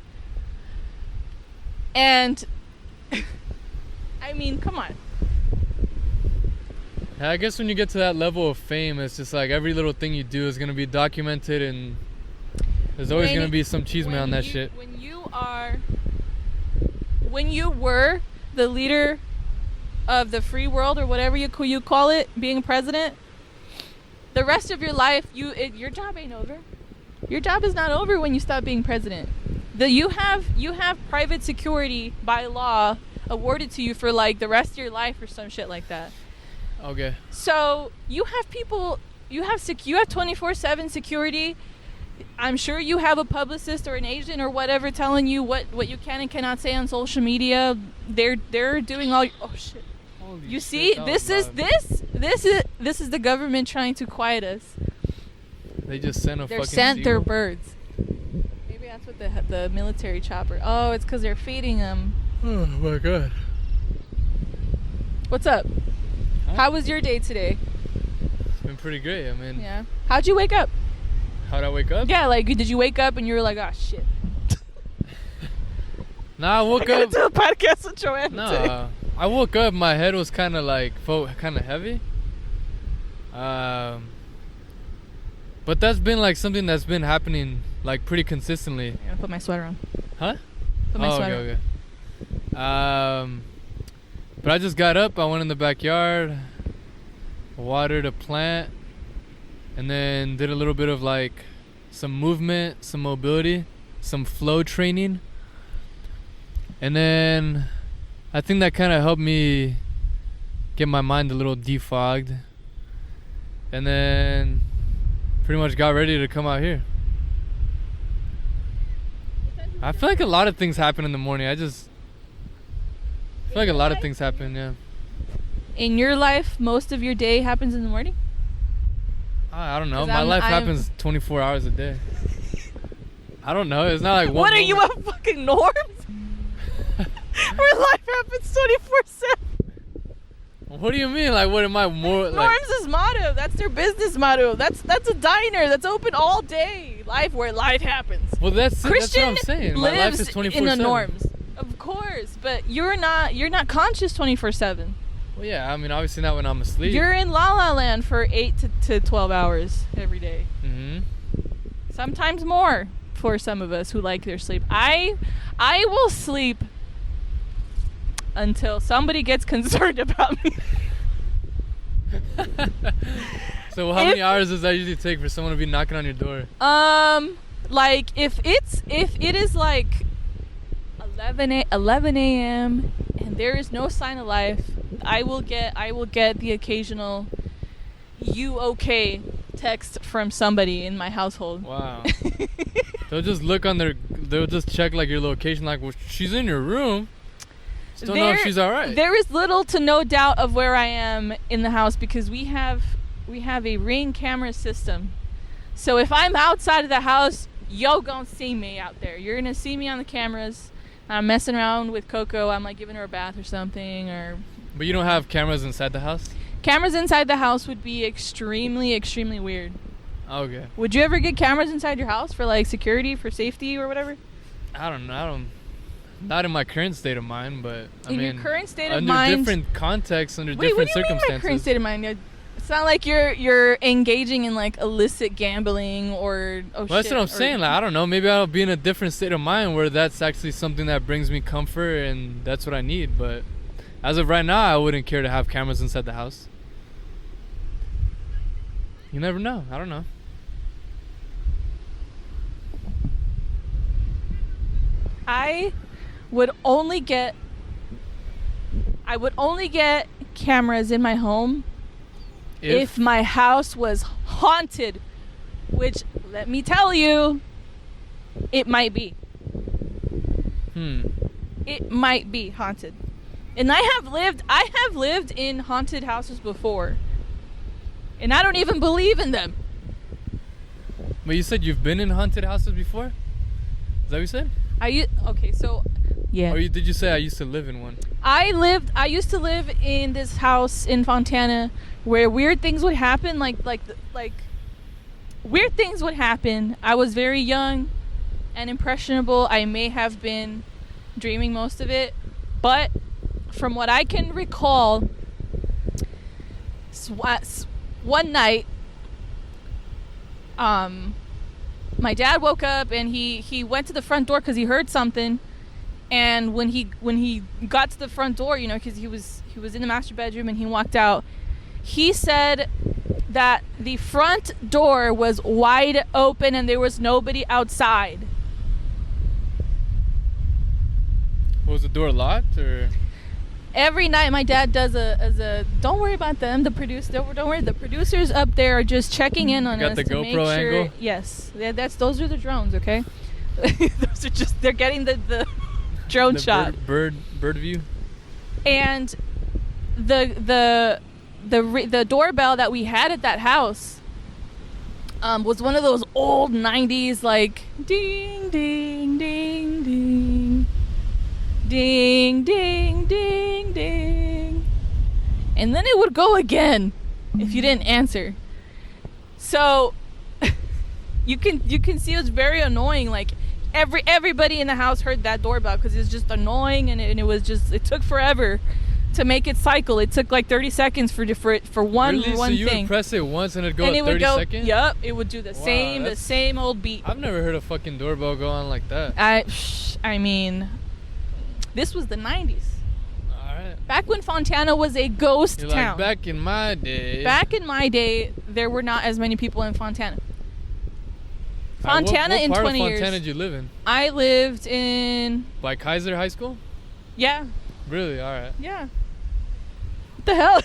[SPEAKER 2] And I mean, come on.
[SPEAKER 1] I guess when you get to that level of fame, it's just like every little thing you do is going to be documented, and there's always going to be some cheeseman on that shit.
[SPEAKER 2] When you were the leader of the free world, or whatever you call it, being president, the rest of your life, your job ain't over. Your job is not over when you stop being president. You have private security by law awarded to you for like the rest of your life or some shit like that.
[SPEAKER 1] Okay.
[SPEAKER 2] So you have people, you have 24/7 security. I'm sure you have a publicist or an agent or whatever telling you what you can and cannot say on social media. They're doing all. Oh shit!
[SPEAKER 1] Holy
[SPEAKER 2] You
[SPEAKER 1] shit,
[SPEAKER 2] see,
[SPEAKER 1] that
[SPEAKER 2] this
[SPEAKER 1] was
[SPEAKER 2] is
[SPEAKER 1] loud.
[SPEAKER 2] the government trying to quiet us.
[SPEAKER 1] They just sent a
[SPEAKER 2] They
[SPEAKER 1] fucking
[SPEAKER 2] sent their
[SPEAKER 1] seagull.
[SPEAKER 2] birds. Maybe that's what the military chopper. Oh, it's because they're feeding them.
[SPEAKER 1] Oh my god.
[SPEAKER 2] What's up?
[SPEAKER 1] Huh?
[SPEAKER 2] How was your day today?
[SPEAKER 1] It's been pretty great. I mean,
[SPEAKER 2] Yeah. How'd you wake up?
[SPEAKER 1] how'd I wake up?
[SPEAKER 2] Yeah, like did you wake up and you were like, oh shit.
[SPEAKER 1] Nah, I woke
[SPEAKER 2] I
[SPEAKER 1] up.
[SPEAKER 2] gotta do a podcast with Joanna today.
[SPEAKER 1] No, I woke up. My head was kind of like kind of heavy. But that's been like something that's been happening like pretty consistently.
[SPEAKER 2] I'm gonna put my sweater on.
[SPEAKER 1] Huh?
[SPEAKER 2] Put my sweater on.
[SPEAKER 1] Okay. But I just got up. I went in the backyard, watered a plant, and then did a little bit of like some movement, some mobility, some flow training. And then I think that kind of helped me get my mind a little defogged. And then pretty much got ready to come out here. I feel like a lot of things happen in the morning. I feel like a lot of things happen, yeah.
[SPEAKER 2] In your life, most of your day happens in the morning?
[SPEAKER 1] I don't know.
[SPEAKER 2] 'Cause
[SPEAKER 1] My life
[SPEAKER 2] I'm-
[SPEAKER 1] happens 24 hours a day. I don't know. It's not like one
[SPEAKER 2] What are you,
[SPEAKER 1] moment.
[SPEAKER 2] a fucking norms? Where life happens 24/7.
[SPEAKER 1] What do you mean? Like, what am I more like?
[SPEAKER 2] Norms' motto. That's their business motto. That's a diner that's open all day. Life where life happens.
[SPEAKER 1] Well, that's
[SPEAKER 2] Christian
[SPEAKER 1] what I'm saying. My life
[SPEAKER 2] lives
[SPEAKER 1] is 24/7.
[SPEAKER 2] in the norms. Of course, but you're not conscious 24/7.
[SPEAKER 1] Well, yeah. I mean, obviously not when I'm asleep.
[SPEAKER 2] You're in La La Land for 8 to 12 hours every day.
[SPEAKER 1] Mm-hmm.
[SPEAKER 2] Sometimes more for some of us who like their sleep. I will sleep until somebody gets concerned about me.
[SPEAKER 1] So how many hours does that usually take for someone to be knocking on your door?
[SPEAKER 2] Like if it is like 11 a.m. and there is no sign of life, I will get the occasional "you okay" text from somebody in my household.
[SPEAKER 1] Wow. They'll just they'll just check like your location, like, well, she's in your room. Still know if she's all right.
[SPEAKER 2] There is little to no doubt of where I am in the house because we have a Ring camera system. So if I'm outside of the house, yo gonna see me out there. You're gonna see me on the cameras. I'm messing around with Coco. I'm like giving her a bath or something.
[SPEAKER 1] But you don't have cameras inside the house?
[SPEAKER 2] Cameras inside the house would be extremely, extremely weird.
[SPEAKER 1] Okay.
[SPEAKER 2] Would you ever get cameras inside your house for like security, for safety or whatever?
[SPEAKER 1] I don't know. Not in my current state of mind, but I mean,
[SPEAKER 2] your current state of
[SPEAKER 1] under
[SPEAKER 2] mind,
[SPEAKER 1] different contexts, under
[SPEAKER 2] Wait,
[SPEAKER 1] different
[SPEAKER 2] what do you
[SPEAKER 1] circumstances.
[SPEAKER 2] mean by current state of mind? It's not like you're engaging in like illicit gambling or
[SPEAKER 1] Well, that's what I'm saying. Like, I don't know. Maybe I'll be in a different state of mind where that's actually something that brings me comfort and that's what I need. But as of right now, I wouldn't care to have cameras inside the house. You never know. I don't know.
[SPEAKER 2] I would only get cameras in my home if my house was haunted, which, let me tell you, it might be. It might be haunted. And I have lived in haunted houses before. And I don't even believe in them.
[SPEAKER 1] But you said you've been in haunted houses before? Is that what you said?
[SPEAKER 2] Okay, so yeah.
[SPEAKER 1] Or did you say I used to live in one?
[SPEAKER 2] I used to live in this house in Fontana where weird things would happen, like weird things would happen. I was very young and impressionable. I may have been dreaming most of it, but from what I can recall, one night, my dad woke up and he went to the front door because he heard something. And when he got to the front door, because he was in the master bedroom and he walked out, he said that the front door was wide open and there was nobody outside.
[SPEAKER 1] Was the door locked or?
[SPEAKER 2] Every night my dad does a don't worry about them, the don't worry, the producers up there are just checking in on us
[SPEAKER 1] the
[SPEAKER 2] to
[SPEAKER 1] GoPro
[SPEAKER 2] make sure.
[SPEAKER 1] angle?
[SPEAKER 2] Yes, those are the drones, okay? Those are just, they're getting the drone shot.
[SPEAKER 1] Bird view.
[SPEAKER 2] And the doorbell that we had at that house was one of those old 90s, like ding ding ding ding ding ding ding ding, and then it would go again if you didn't answer. So you can see it was very annoying. Like everybody in the house heard that doorbell because it was just annoying, and it took forever to make it cycle. It took like 30 seconds for one
[SPEAKER 1] really?
[SPEAKER 2] one
[SPEAKER 1] so you
[SPEAKER 2] thing.
[SPEAKER 1] Would press it once and it'd go
[SPEAKER 2] and
[SPEAKER 1] at
[SPEAKER 2] it
[SPEAKER 1] 30
[SPEAKER 2] would go,
[SPEAKER 1] seconds?
[SPEAKER 2] Yup, it would do the same old beat.
[SPEAKER 1] I've never heard a fucking doorbell go on like that.
[SPEAKER 2] I mean, this was the 90s.
[SPEAKER 1] Alright.
[SPEAKER 2] Back when Fontana was a ghost
[SPEAKER 1] You're
[SPEAKER 2] town.
[SPEAKER 1] like, back in my day.
[SPEAKER 2] Back in my day, there were not as many people in Fontana. Fontana
[SPEAKER 1] what
[SPEAKER 2] in
[SPEAKER 1] part
[SPEAKER 2] 20
[SPEAKER 1] of
[SPEAKER 2] years.
[SPEAKER 1] Fontana did you live in?
[SPEAKER 2] I lived in...
[SPEAKER 1] By Kaiser High School?
[SPEAKER 2] Yeah.
[SPEAKER 1] Really? Alright.
[SPEAKER 2] Yeah. What the hell?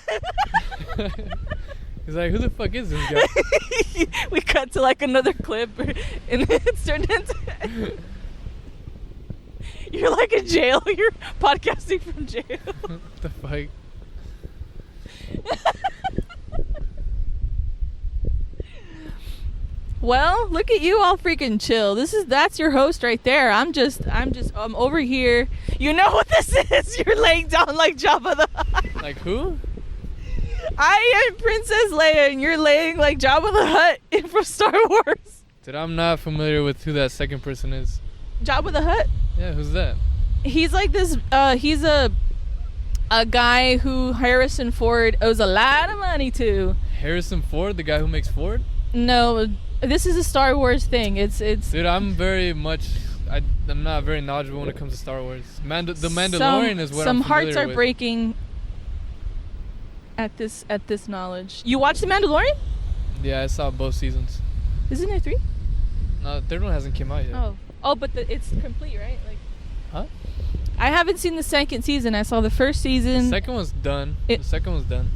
[SPEAKER 1] He's like, who the fuck is this guy?
[SPEAKER 2] We cut to like another clip and it's turned into... You're like in jail. You're podcasting from jail.
[SPEAKER 1] What the fuck?
[SPEAKER 2] Well, look at you all freaking chill. That's your host right there. I'm over here. You know what this is? You're laying down like Jabba the Hutt.
[SPEAKER 1] Like who?
[SPEAKER 2] I am Princess Leia and you're laying like Jabba the Hutt from Star Wars.
[SPEAKER 1] Dude, I'm not familiar with who that second person is.
[SPEAKER 2] Jabba the Hutt?
[SPEAKER 1] Yeah, who's that?
[SPEAKER 2] He's like this, he's a guy who Harrison Ford owes a lot of money to.
[SPEAKER 1] Harrison Ford, the guy who makes Ford?
[SPEAKER 2] No, this is a Star Wars thing. It's.
[SPEAKER 1] Dude, I'm not very knowledgeable when it comes to Star Wars. The Mandalorian is what I'm familiar with.
[SPEAKER 2] Some hearts are breaking at this knowledge. You watched The Mandalorian?
[SPEAKER 1] Yeah, I saw both seasons.
[SPEAKER 2] Isn't there 3?
[SPEAKER 1] No, the third one hasn't come out yet.
[SPEAKER 2] Oh, but it's complete, right? Like.
[SPEAKER 1] Huh?
[SPEAKER 2] I haven't seen the second season. I saw the first season.
[SPEAKER 1] The second one's done. The second one's done.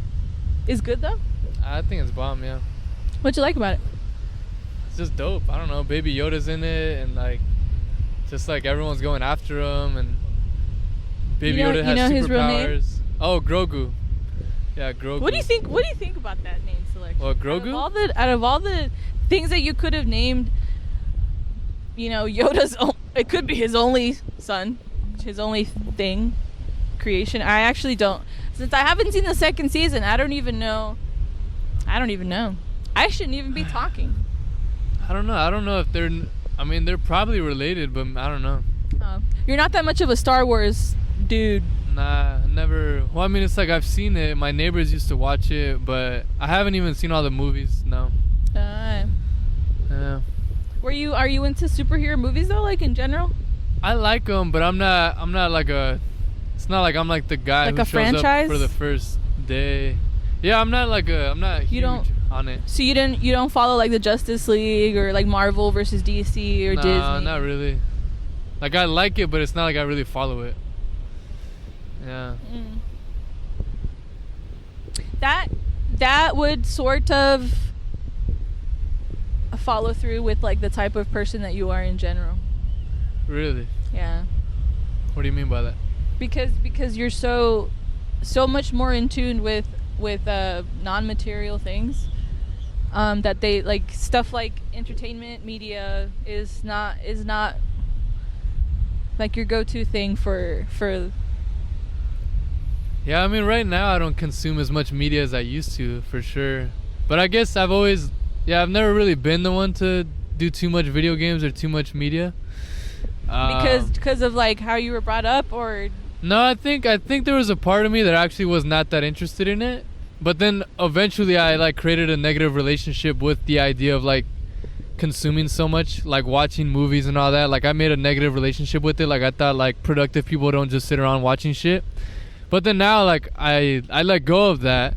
[SPEAKER 2] Is good though?
[SPEAKER 1] I think it's bomb, yeah.
[SPEAKER 2] What'd you like about it?
[SPEAKER 1] It's just dope. I don't know. Baby Yoda's in it, and like, just like everyone's going after him, and Baby Yoda has superpowers.
[SPEAKER 2] His real name?
[SPEAKER 1] Oh, Grogu. Yeah, Grogu.
[SPEAKER 2] What do you think? What do you think about that name selection?
[SPEAKER 1] Well, Grogu.
[SPEAKER 2] Out of all the things that you could have named, Yoda's. It could be his only son, his only creation. I actually don't. Since I haven't seen the second season, I don't even know. I shouldn't even be talking.
[SPEAKER 1] I don't know if they're. I mean, they're probably related, but I don't know.
[SPEAKER 2] You're not that much of a Star Wars dude.
[SPEAKER 1] Nah, never. Well, I mean, it's like I've seen it. My neighbors used to watch it, but I haven't even seen all the movies. No. Yeah.
[SPEAKER 2] Are you into superhero movies though, like in general?
[SPEAKER 1] I like them, but I'm not like a. It's not like I'm like the guy
[SPEAKER 2] like
[SPEAKER 1] who
[SPEAKER 2] a
[SPEAKER 1] shows
[SPEAKER 2] franchise?
[SPEAKER 1] up for the first day. Yeah, I'm not huge on it.
[SPEAKER 2] So you don't follow like the Justice League or like Marvel versus DC or Disney?
[SPEAKER 1] No, not really. Like I like it, but it's not like I really follow it. Yeah.
[SPEAKER 2] That would sort of follow through with like the type of person that you are in general.
[SPEAKER 1] Really?
[SPEAKER 2] Yeah.
[SPEAKER 1] What do you mean by that?
[SPEAKER 2] Because you're so much more in tune with non-material things, that they like stuff like entertainment media is not like your go-to thing for.
[SPEAKER 1] Yeah, I mean, right now I don't consume as much media as I used to, for sure. But I guess I've never really been the one to do too much video games or too much media.
[SPEAKER 2] Because of like how you were brought up, or
[SPEAKER 1] no, I think there was a part of me that actually was not that interested in it, but then eventually I like created a negative relationship with the idea of like consuming so much, like watching movies and all that. Like I made a negative relationship with it. Like I thought like productive people don't just sit around watching shit. But then now like I let go of that,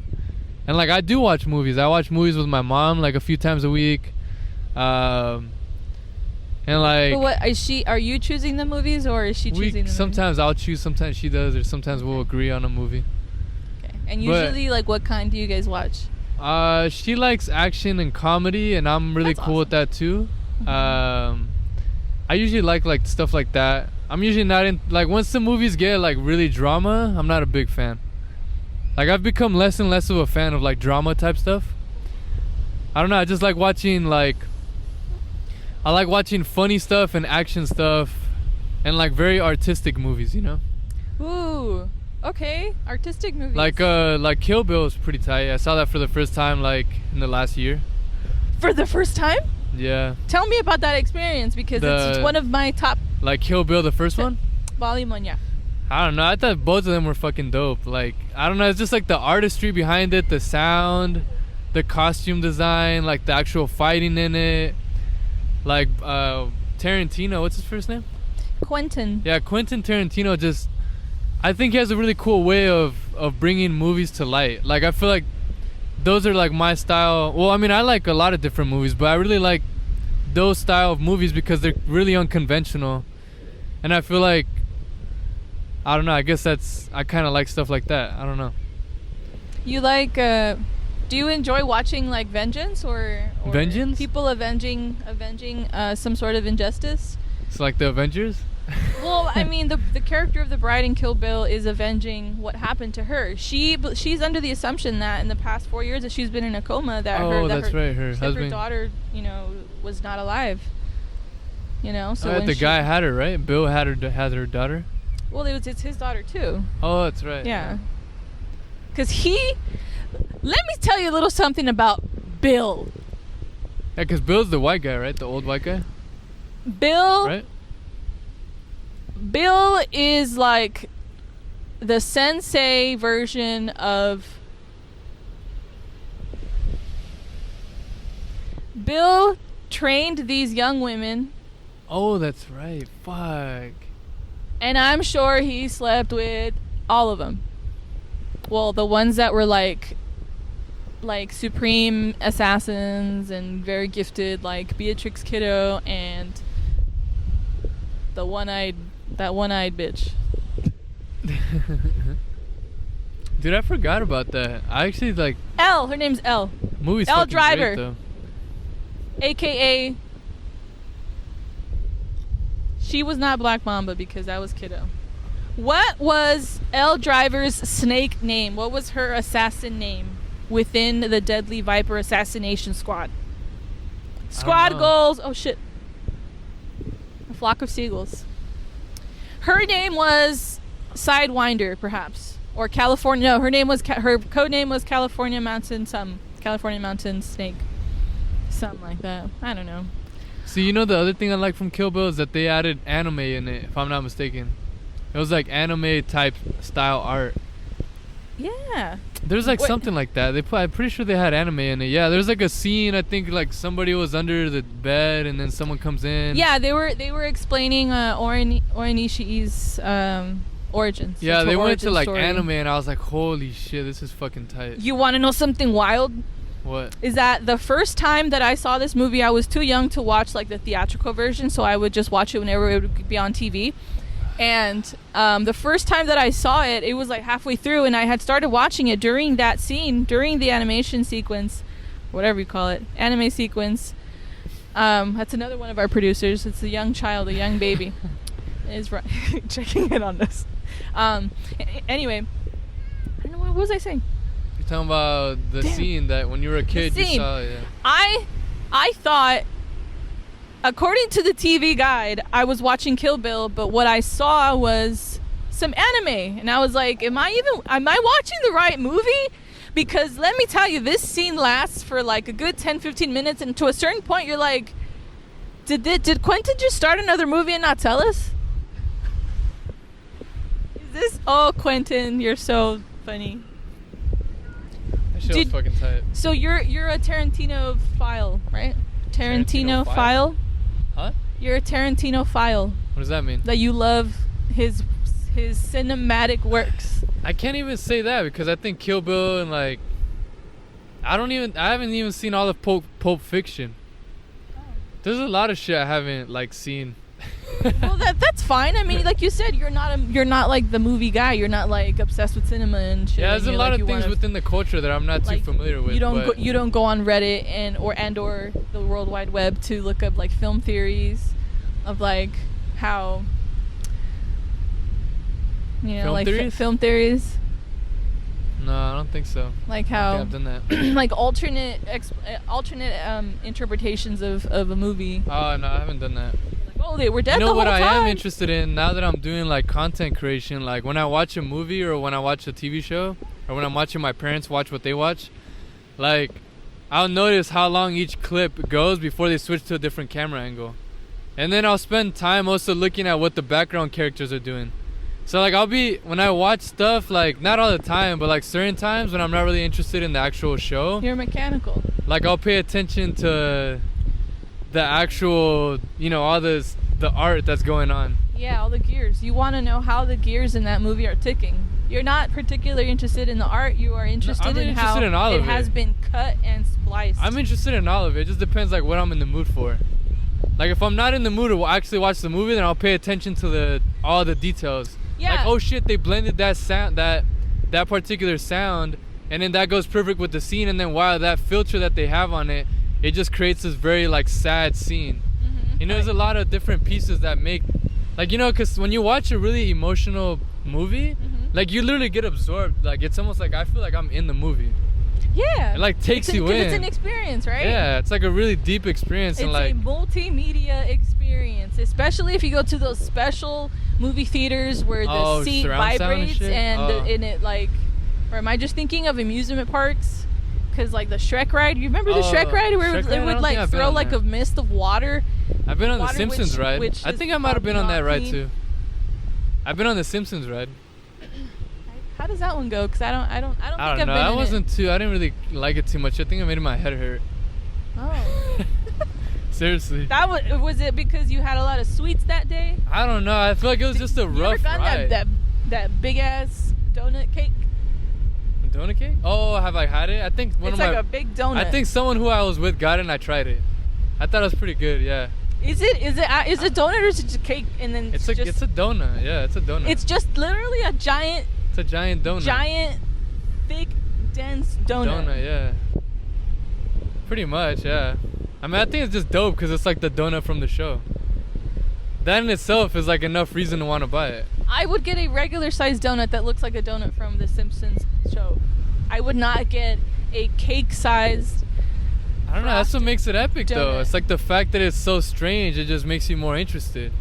[SPEAKER 1] And like I do watch movies. I watch movies with my mom like a few times a week. And like,
[SPEAKER 2] But what is she? Are you choosing the movies, or is she choosing the
[SPEAKER 1] sometimes I'll choose, sometimes she does, or sometimes we'll agree on a movie.
[SPEAKER 2] movies? Okay. And usually, like, what kind do you guys watch?
[SPEAKER 1] She likes action and comedy, and I'm really
[SPEAKER 2] That's
[SPEAKER 1] cool with that too. I usually like stuff like that. I'm usually not in, like, once the movies get like really drama, I'm not a big fan. Like, I've become less and less of a fan of like drama type stuff. I don't know, I just like watching I like watching funny stuff and action stuff and like very artistic movies, you know?
[SPEAKER 2] Ooh, okay, artistic movies.
[SPEAKER 1] Like Kill Bill is pretty tight. I saw that for the first time like in the last year.
[SPEAKER 2] For the first time?
[SPEAKER 1] Yeah.
[SPEAKER 2] Tell me about that experience, because it's one of my top.
[SPEAKER 1] Like Kill Bill, the first one?
[SPEAKER 2] Volume 1, yeah.
[SPEAKER 1] I don't know. I thought both of them were fucking dope. Like, I don't know. It's just like the artistry behind it, the sound, the costume design, like the actual fighting in it. Like Tarantino, what's his first name?
[SPEAKER 2] Quentin.
[SPEAKER 1] Yeah, Quentin Tarantino just, I think he has a really cool way of bringing movies to light. Like, I feel like those are like my style. Well, I mean, I like a lot of different movies, but I really like those style of movies because they're really unconventional. And I feel like, I don't know, I guess I kind of like stuff like that. I don't know.
[SPEAKER 2] You like, do you enjoy watching like vengeance or
[SPEAKER 1] Vengeance?
[SPEAKER 2] people avenging some sort of injustice?
[SPEAKER 1] It's like the Avengers?
[SPEAKER 2] Well, I mean, the character of the bride in Kill Bill is avenging what happened to her. She's under the assumption that in the past 4 years that she's been in a coma, that
[SPEAKER 1] her husband,
[SPEAKER 2] daughter, was not alive. So
[SPEAKER 1] the guy had her, right? Bill had her daughter.
[SPEAKER 2] Well, it's his daughter too.
[SPEAKER 1] Oh, that's right.
[SPEAKER 2] Yeah. Because let me tell you a little something about Bill.
[SPEAKER 1] Yeah, because Bill's the white guy, right? The old white guy.
[SPEAKER 2] Bill.
[SPEAKER 1] Right.
[SPEAKER 2] Bill is like the sensei version of. Bill trained these young women.
[SPEAKER 1] Oh, that's right. Fuck.
[SPEAKER 2] And I'm sure he slept with all of them. Well, the ones that were like supreme assassins and very gifted, like Beatrix Kiddo and that one-eyed bitch.
[SPEAKER 1] Dude, I forgot about that. I actually like
[SPEAKER 2] Elle. Her name's Elle.
[SPEAKER 1] Movie's
[SPEAKER 2] Elle
[SPEAKER 1] fucking
[SPEAKER 2] Driver.
[SPEAKER 1] great, though.
[SPEAKER 2] AKA, she was not Black Mamba because that was Kiddo. What was Elle Driver's snake name? What was her assassin name within the Deadly Viper Assassination Squad? Squad goals. Oh shit. A flock of seagulls. Her name was Sidewinder, perhaps, or California. No, her code name was California Mountain Snake, something like that. I don't know.
[SPEAKER 1] See, the other thing I like from Kill Bill is that they added anime in it, if I'm not mistaken. It was like anime type style art.
[SPEAKER 2] Yeah.
[SPEAKER 1] There's like something like that. I'm pretty sure they had anime in it. Yeah, there's like a scene, I think like somebody was under the bed and then someone comes in.
[SPEAKER 2] Yeah, they were explaining Oniishi's origins.
[SPEAKER 1] Yeah, they went to like
[SPEAKER 2] story.
[SPEAKER 1] anime and I was like, holy shit, this is fucking tight.
[SPEAKER 2] You want to know something wild?
[SPEAKER 1] What?
[SPEAKER 2] Is that the first time that I saw this movie, I was too young to watch like the theatrical version, so I would just watch it whenever it would be on TV. And the first time that I saw it, it was like halfway through, and I had started watching it during that scene, during the animation sequence, whatever you call it, anime sequence. That's another one of our producers. It's a young child, a young baby, is right checking in on this. Anyway, I don't know, what was I saying?
[SPEAKER 1] You're talking about the scene that when you were a kid you saw. Yeah.
[SPEAKER 2] I thought, according to the TV guide, I was watching Kill Bill, but what I saw was some anime, and I was like, am I watching the right movie? Because let me tell you, this scene lasts for like a good 10-15 minutes, and to a certain point you're like, did Quentin just start another movie and not tell us? Is this? Oh, Quentin, you're so funny.
[SPEAKER 1] That shit was fucking tight.
[SPEAKER 2] So you're a Tarantino file, right? Tarantino file?
[SPEAKER 1] Huh?
[SPEAKER 2] You're a Tarantino file.
[SPEAKER 1] What does that mean?
[SPEAKER 2] That you love his cinematic works.
[SPEAKER 1] I can't even say that because I think Kill Bill and like I haven't even seen all of Pulp Fiction. There's a lot of shit I haven't like seen.
[SPEAKER 2] Well, that's fine. I mean, like you said, you're not like the movie guy. You're not like obsessed with cinema and shit.
[SPEAKER 1] Yeah, there's a lot
[SPEAKER 2] like,
[SPEAKER 1] of things within the culture that I'm not too familiar with.
[SPEAKER 2] You don't go on Reddit or the World Wide Web to look up like film theories of like how
[SPEAKER 1] film
[SPEAKER 2] like
[SPEAKER 1] theories?
[SPEAKER 2] Film theories.
[SPEAKER 1] No, I don't think so.
[SPEAKER 2] Like how
[SPEAKER 1] I've done that.
[SPEAKER 2] like alternate interpretations of a movie.
[SPEAKER 1] Oh no, I haven't done that.
[SPEAKER 2] Oh, they were dead the whole
[SPEAKER 1] what
[SPEAKER 2] time.
[SPEAKER 1] I am interested in now that I'm doing like content creation, like when I watch a movie or when I watch a TV show or when I'm watching my parents watch what they watch, like I'll notice how long each clip goes before they switch to a different camera angle. And then I'll spend time also looking at what the background characters are doing. So like when I watch stuff, like not all the time, but like certain times when I'm not really interested in the actual show.
[SPEAKER 2] You're mechanical.
[SPEAKER 1] Like I'll pay attention to the actual, all the art that's going on.
[SPEAKER 2] Yeah, all the gears. You want to know how the gears in that movie are ticking. You're not particularly interested in the art. You are interested in how it has been cut and spliced.
[SPEAKER 1] I'm interested in all of it. It just depends like what I'm in the mood for. Like if I'm not in the mood to actually watch the movie, then I'll pay attention to all the details.
[SPEAKER 2] Yeah.
[SPEAKER 1] Like, oh shit, they blended that sound, that particular sound, and then that goes perfect with the scene, and then wow, that filter that they have on it, it just creates this very like sad scene. Mm-hmm. There's a lot of different pieces that make, like, because when you watch a really emotional movie, like you literally get absorbed. Like it's almost like I feel like I'm in the movie.
[SPEAKER 2] Yeah.
[SPEAKER 1] It like takes you in.
[SPEAKER 2] It's an experience, right?
[SPEAKER 1] Yeah, it's like a really deep experience.
[SPEAKER 2] It's
[SPEAKER 1] and like
[SPEAKER 2] a multimedia experience, especially if you go to those special movie theaters where the seat vibrates and it like, or am I just thinking of amusement parks? Because like the Shrek ride, you remember the Shrek ride where it would like throw like a mist of water?
[SPEAKER 1] I've been on the Simpsons ride. I think I might have been on that ride too. I've been on the Simpsons ride.
[SPEAKER 2] How does that one go? Because I don't think I've been in it.
[SPEAKER 1] I didn't really like it too much. I think it made my head hurt.
[SPEAKER 2] Oh.
[SPEAKER 1] Seriously.
[SPEAKER 2] Was it because you had a lot of sweets that day?
[SPEAKER 1] I don't know. I feel like it was just a rough ride.
[SPEAKER 2] That big ass donut cake.
[SPEAKER 1] Donut cake? Oh, have I had it? I think
[SPEAKER 2] it's like a big donut.
[SPEAKER 1] I think someone who I was with got it and I tried it. I thought it was pretty good. Yeah.
[SPEAKER 2] Is it donut or is it just cake and then
[SPEAKER 1] it's a donut? Yeah, it's a donut.
[SPEAKER 2] It's just literally a giant.
[SPEAKER 1] It's a giant donut.
[SPEAKER 2] Giant, thick, dense donut.
[SPEAKER 1] Donut, yeah. Pretty much, yeah. I mean, I think it's just dope because it's like the donut from the show. That in itself is like enough reason to want to buy it.
[SPEAKER 2] I would get a regular sized donut that looks like a donut from the Simpsons show. I would not get a cake sized.
[SPEAKER 1] I don't know. That's what makes it epic,
[SPEAKER 2] donut.
[SPEAKER 1] Though. It's like the fact that it's so strange. It just makes you more interested.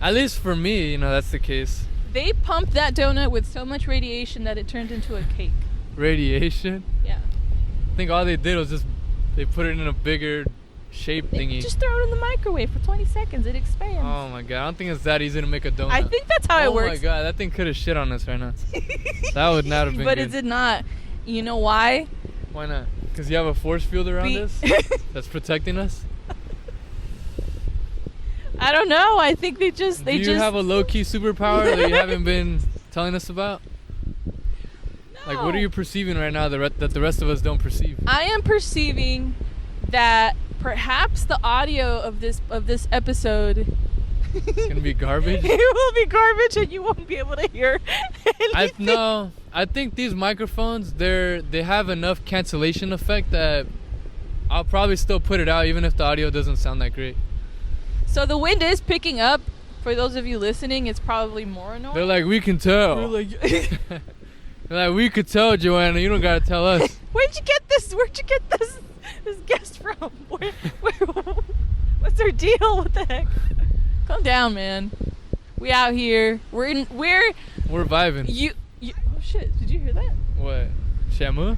[SPEAKER 1] At least for me, that's the case.
[SPEAKER 2] They pumped that donut with so much radiation that it turned into a cake.
[SPEAKER 1] Radiation?
[SPEAKER 2] Yeah.
[SPEAKER 1] I think all they did was just they put it in a bigger shape thingy.
[SPEAKER 2] Just throw it in the microwave for 20 seconds. It expands.
[SPEAKER 1] Oh my god. I don't think it's that easy to make a donut.
[SPEAKER 2] I think that's how it works.
[SPEAKER 1] Oh my god. That thing could have shit on us right now. That would not have been
[SPEAKER 2] but
[SPEAKER 1] good.
[SPEAKER 2] it did not. You know why?
[SPEAKER 1] Why not? Because you have a force field around us that's protecting us?
[SPEAKER 2] I don't know. I think they just...
[SPEAKER 1] Do you have a low-key superpower that you haven't been telling us about?
[SPEAKER 2] No.
[SPEAKER 1] Like, what are you perceiving right now that the rest of us don't perceive?
[SPEAKER 2] I am perceiving that perhaps the audio of this episode...
[SPEAKER 1] It's gonna be garbage?
[SPEAKER 2] It will be garbage and you won't be able to hear anything.
[SPEAKER 1] I think these microphones, they have enough cancellation effect that I'll probably still put it out even if the audio doesn't sound that great.
[SPEAKER 2] So the wind is picking up. For those of you listening, it's probably more annoying.
[SPEAKER 1] They're like, we can tell. They're like, we could tell, Joanna. You don't gotta tell us.
[SPEAKER 2] Where'd you get this guest from? What's their deal? What the heck? Calm down, man. We out here. We're vibing. Oh shit! Did you hear that?
[SPEAKER 1] What? Shamu?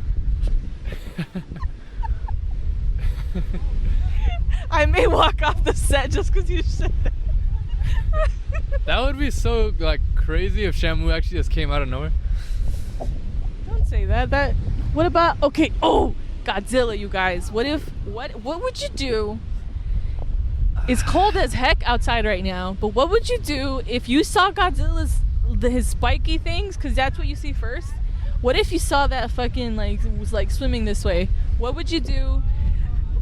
[SPEAKER 2] I may walk off the set just because you said that.
[SPEAKER 1] That would be so like crazy if Shamu actually just came out of nowhere.
[SPEAKER 2] Don't say that. What about? Okay. Oh, Godzilla, you guys. What would you do? It's cold as heck outside right now, but what would you do if you saw his spiky things? Because that's what you see first. What if you saw that fucking like was like swimming this way? What would you do?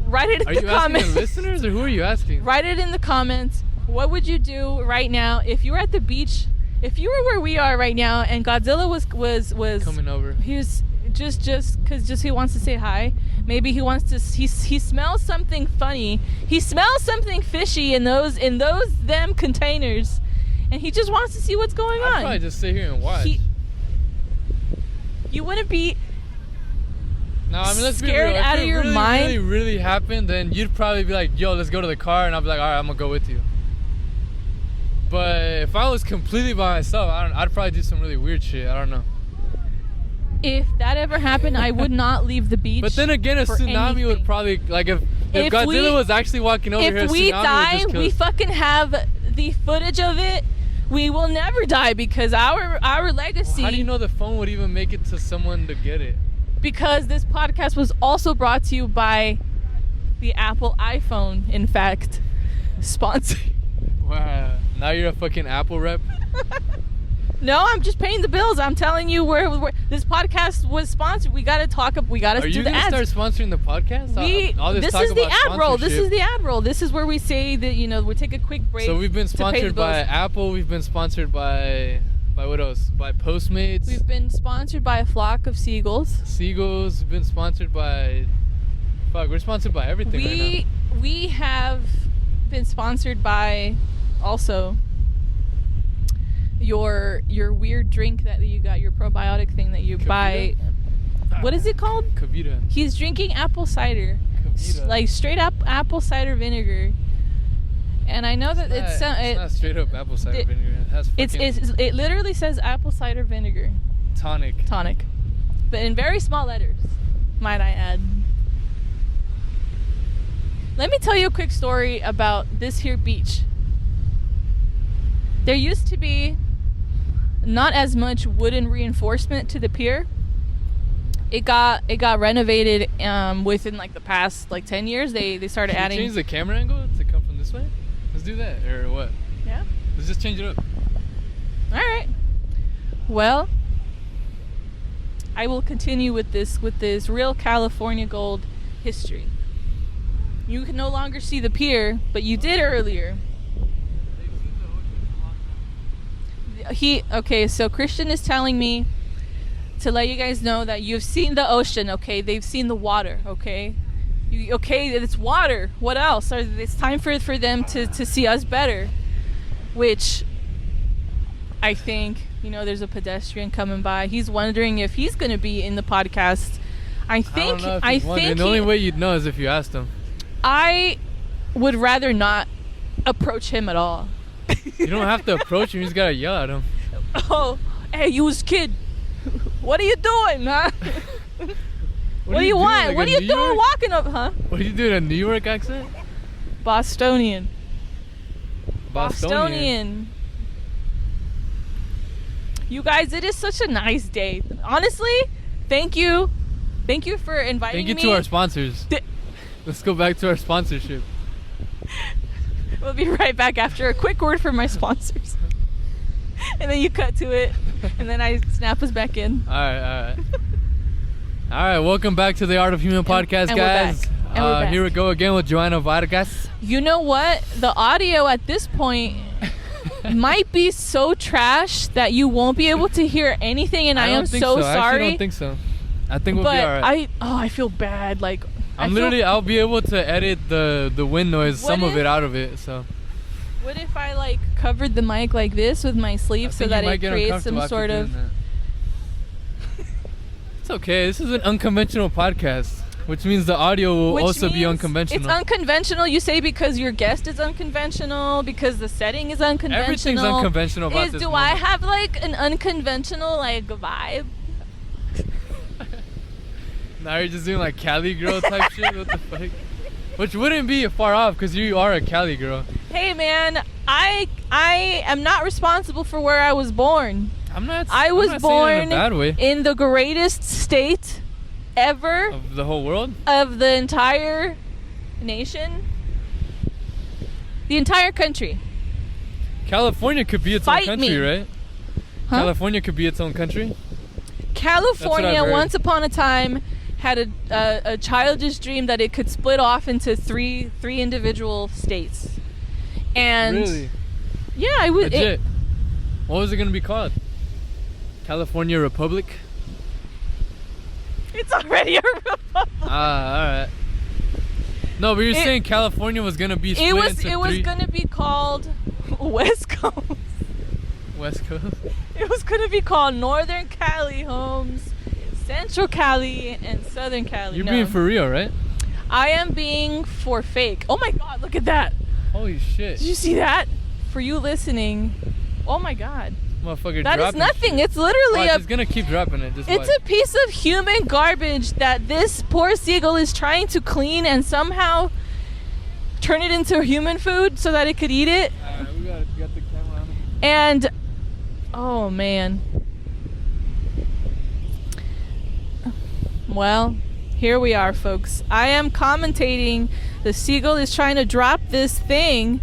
[SPEAKER 2] Write it in
[SPEAKER 1] Are
[SPEAKER 2] the
[SPEAKER 1] you asking
[SPEAKER 2] comments.
[SPEAKER 1] the listeners or who are you asking?
[SPEAKER 2] Write it in the comments. What would you do right now if you were at the beach? If you were where we are right now and Godzilla was
[SPEAKER 1] Coming over.
[SPEAKER 2] He was just he wants to say hi. Maybe he wants to. He smells something funny. He smells something fishy in those them containers, and he just wants to see what's going on.
[SPEAKER 1] I'd probably just sit here and watch.
[SPEAKER 2] You wouldn't be.
[SPEAKER 1] No, I mean, let's
[SPEAKER 2] scared
[SPEAKER 1] be real.
[SPEAKER 2] out
[SPEAKER 1] if
[SPEAKER 2] of
[SPEAKER 1] it
[SPEAKER 2] your
[SPEAKER 1] really,
[SPEAKER 2] mind.
[SPEAKER 1] really, really happened, then you'd probably be like, "Yo, let's go to the car," and I'll be like, "All right, I'm gonna go with you." But if I was completely by myself, I'd probably do some really weird shit. I don't know.
[SPEAKER 2] If that ever happened, I would not leave the beach.
[SPEAKER 1] But then again, a
[SPEAKER 2] for
[SPEAKER 1] tsunami
[SPEAKER 2] anything.
[SPEAKER 1] would probably like if Godzilla was actually walking over here.
[SPEAKER 2] If
[SPEAKER 1] a
[SPEAKER 2] we
[SPEAKER 1] tsunami
[SPEAKER 2] die,
[SPEAKER 1] would just kill
[SPEAKER 2] we
[SPEAKER 1] us.
[SPEAKER 2] fucking have the footage of it. We will never die because our legacy.
[SPEAKER 1] How do you know the phone would even make it to someone to get it?
[SPEAKER 2] Because this podcast was also brought to you by the Apple iPhone. In fact, sponsor.
[SPEAKER 1] Wow. Now you're a fucking Apple rep.
[SPEAKER 2] No, I'm just paying the bills. I'm telling you where this podcast was sponsored. We gotta talk. We gotta
[SPEAKER 1] Are
[SPEAKER 2] do
[SPEAKER 1] you
[SPEAKER 2] the
[SPEAKER 1] gonna
[SPEAKER 2] ads.
[SPEAKER 1] start sponsoring the podcast? All
[SPEAKER 2] This
[SPEAKER 1] talk
[SPEAKER 2] is the
[SPEAKER 1] about
[SPEAKER 2] ad roll. This is
[SPEAKER 1] sponsorship.
[SPEAKER 2] the ad roll. This is where we say that we take a quick break.
[SPEAKER 1] So we've been
[SPEAKER 2] to pay the
[SPEAKER 1] sponsored by
[SPEAKER 2] bills.
[SPEAKER 1] Apple. We've been sponsored by what else? By Postmates.
[SPEAKER 2] We've been sponsored by a flock of seagulls.
[SPEAKER 1] Seagulls. We've been sponsored by. Fuck, we're sponsored by everything right now.
[SPEAKER 2] We have been sponsored by also your weird drink that you got, your probiotic thing that you buy. What is it called?
[SPEAKER 1] Kavita.
[SPEAKER 2] He's drinking apple cider,
[SPEAKER 1] Kavita.
[SPEAKER 2] like straight up apple cider vinegar. And I know that
[SPEAKER 1] It's not straight up apple cider vinegar. It has fucking
[SPEAKER 2] it literally says apple cider vinegar
[SPEAKER 1] tonic.
[SPEAKER 2] but in very small letters, might I add. Let me tell you a quick story about this here beach. There used to be not as much wooden reinforcement to the pier. It got renovated within like the past 10 years. They started
[SPEAKER 1] Should we
[SPEAKER 2] adding.
[SPEAKER 1] change the camera angle to come from this way? Let's do that, or what?
[SPEAKER 2] Yeah.
[SPEAKER 1] Let's just change it up.
[SPEAKER 2] All right. Well, I will continue with this real California gold history. You can no longer see the pier, but you did earlier. So Christian is telling me to let you guys know that you've seen the ocean, okay? They've seen the water, okay? It's water. What else? It's time for them to see us better. Which I think, there's a pedestrian coming by. He's wondering if he's going to be in the podcast. I think
[SPEAKER 1] the only way you'd know is if you asked him.
[SPEAKER 2] I would rather not approach him at all.
[SPEAKER 1] You don't have to approach him, you just gotta yell at him.
[SPEAKER 2] Oh, hey, you was kid. What are you doing, huh? What do you want?
[SPEAKER 1] Like
[SPEAKER 2] what are you doing walking up, huh?
[SPEAKER 1] What are you doing, a New York accent?
[SPEAKER 2] Bostonian. You guys, it is such a nice day. Honestly, thank you. Thank you for inviting me.
[SPEAKER 1] Thank you to our sponsors. Let's go back to our sponsorship.
[SPEAKER 2] We'll be right back after a quick word from my sponsors. And then you cut to it, and then I snap us back in.
[SPEAKER 1] All right. All right, welcome back to the Art of Human podcast,
[SPEAKER 2] and
[SPEAKER 1] guys.
[SPEAKER 2] We're back.
[SPEAKER 1] Here we go again with Johanna Vargas.
[SPEAKER 2] You know what? The audio at this point might be so trash that you won't be able to hear anything, and I am so sorry.
[SPEAKER 1] I actually don't think so. I think we'll be all right.
[SPEAKER 2] I feel bad.
[SPEAKER 1] I'll be able to edit the wind noise, some of it out of it. So.
[SPEAKER 2] What if I covered the mic like this with my sleeve so that it creates some sort of.
[SPEAKER 1] It's okay. This is an unconventional podcast, which means the audio will also be unconventional.
[SPEAKER 2] It's unconventional, you say, because your guest is unconventional, because the setting is unconventional.
[SPEAKER 1] Everything's unconventional about this
[SPEAKER 2] Do
[SPEAKER 1] moment.
[SPEAKER 2] I have an unconventional vibe?
[SPEAKER 1] Now you're just doing Cali girl type shit? What the fuck? Which wouldn't be far off because you are a Cali girl.
[SPEAKER 2] Hey man, I am not responsible for where I was born. I was born
[SPEAKER 1] in a bad way.
[SPEAKER 2] in the greatest state ever
[SPEAKER 1] Of the whole world?
[SPEAKER 2] of the entire nation. The entire country.
[SPEAKER 1] California could be its own
[SPEAKER 2] Fight
[SPEAKER 1] country,
[SPEAKER 2] me.
[SPEAKER 1] right?
[SPEAKER 2] Huh?
[SPEAKER 1] California could be its own country.
[SPEAKER 2] California,
[SPEAKER 1] heard.
[SPEAKER 2] once upon a time, had a childish dream that it could split off into three individual states. And
[SPEAKER 1] Really?
[SPEAKER 2] yeah, I would.
[SPEAKER 1] Legit. What was it gonna be called? California Republic?
[SPEAKER 2] It's already a republic.
[SPEAKER 1] Alright. No, but you're saying California was gonna be split into three?
[SPEAKER 2] It was gonna be called West Coast.
[SPEAKER 1] West Coast?
[SPEAKER 2] It was gonna be called Northern Cali Homes, Central Cali, and Southern Cali.
[SPEAKER 1] You're being for real, right?
[SPEAKER 2] I am being for fake. Oh my God! Look at that.
[SPEAKER 1] Holy shit.
[SPEAKER 2] Did you see that? For you listening, oh my God.
[SPEAKER 1] Motherfucker
[SPEAKER 2] That is
[SPEAKER 1] dropping
[SPEAKER 2] nothing.
[SPEAKER 1] shit.
[SPEAKER 2] It's literally
[SPEAKER 1] Watch, it's gonna keep dropping it. Just
[SPEAKER 2] It's
[SPEAKER 1] watch.
[SPEAKER 2] a piece of human garbage that this poor seagull is trying to clean and somehow turn it into human food so that it could eat it.
[SPEAKER 1] Alright, we got the camera on it.
[SPEAKER 2] And oh man. Well, here we are, folks. I am commentating. The seagull is trying to drop this thing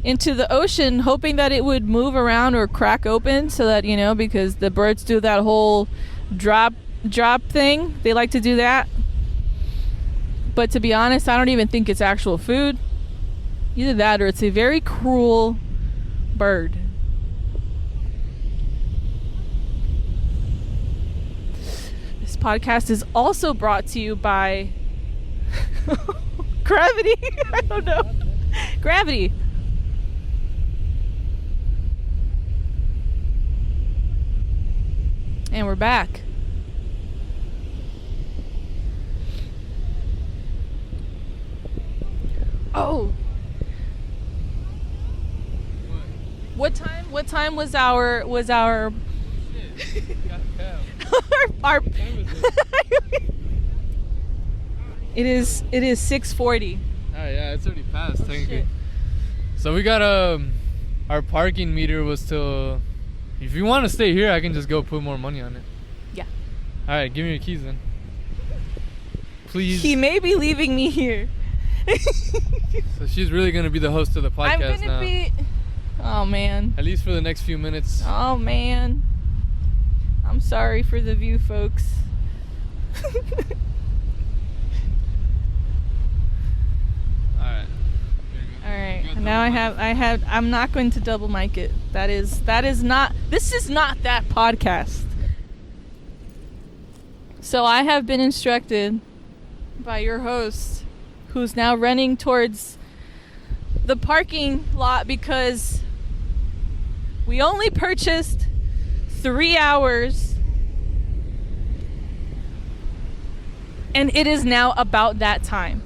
[SPEAKER 2] into the ocean, hoping that it would move around or crack open so that, because the birds do that whole drop thing. They like to do that. But to be honest, I don't even think it's actual food. Either that or it's a very cruel bird. This podcast is also brought to you by gravity. I don't know. Gravity. And we're back. Oh. What time was our our It is 6:40.
[SPEAKER 1] Alright, yeah, it's already passed technically.
[SPEAKER 2] Shit.
[SPEAKER 1] So we got our parking meter was till. If you want to stay here, I can just go put more money on it.
[SPEAKER 2] Yeah.
[SPEAKER 1] Alright, give me your keys then. Please.
[SPEAKER 2] He may be leaving me here.
[SPEAKER 1] So she's really gonna be the host of the podcast
[SPEAKER 2] I'm gonna
[SPEAKER 1] now.
[SPEAKER 2] be. Oh man.
[SPEAKER 1] At least for the next few minutes.
[SPEAKER 2] Oh man. I'm sorry for the view, folks.
[SPEAKER 1] Alright.
[SPEAKER 2] All right. Now I'm not going to double mic it. This is not that podcast. So I have been instructed by your host, who's now running towards the parking lot because we only purchased 3 hours and it is now about that time.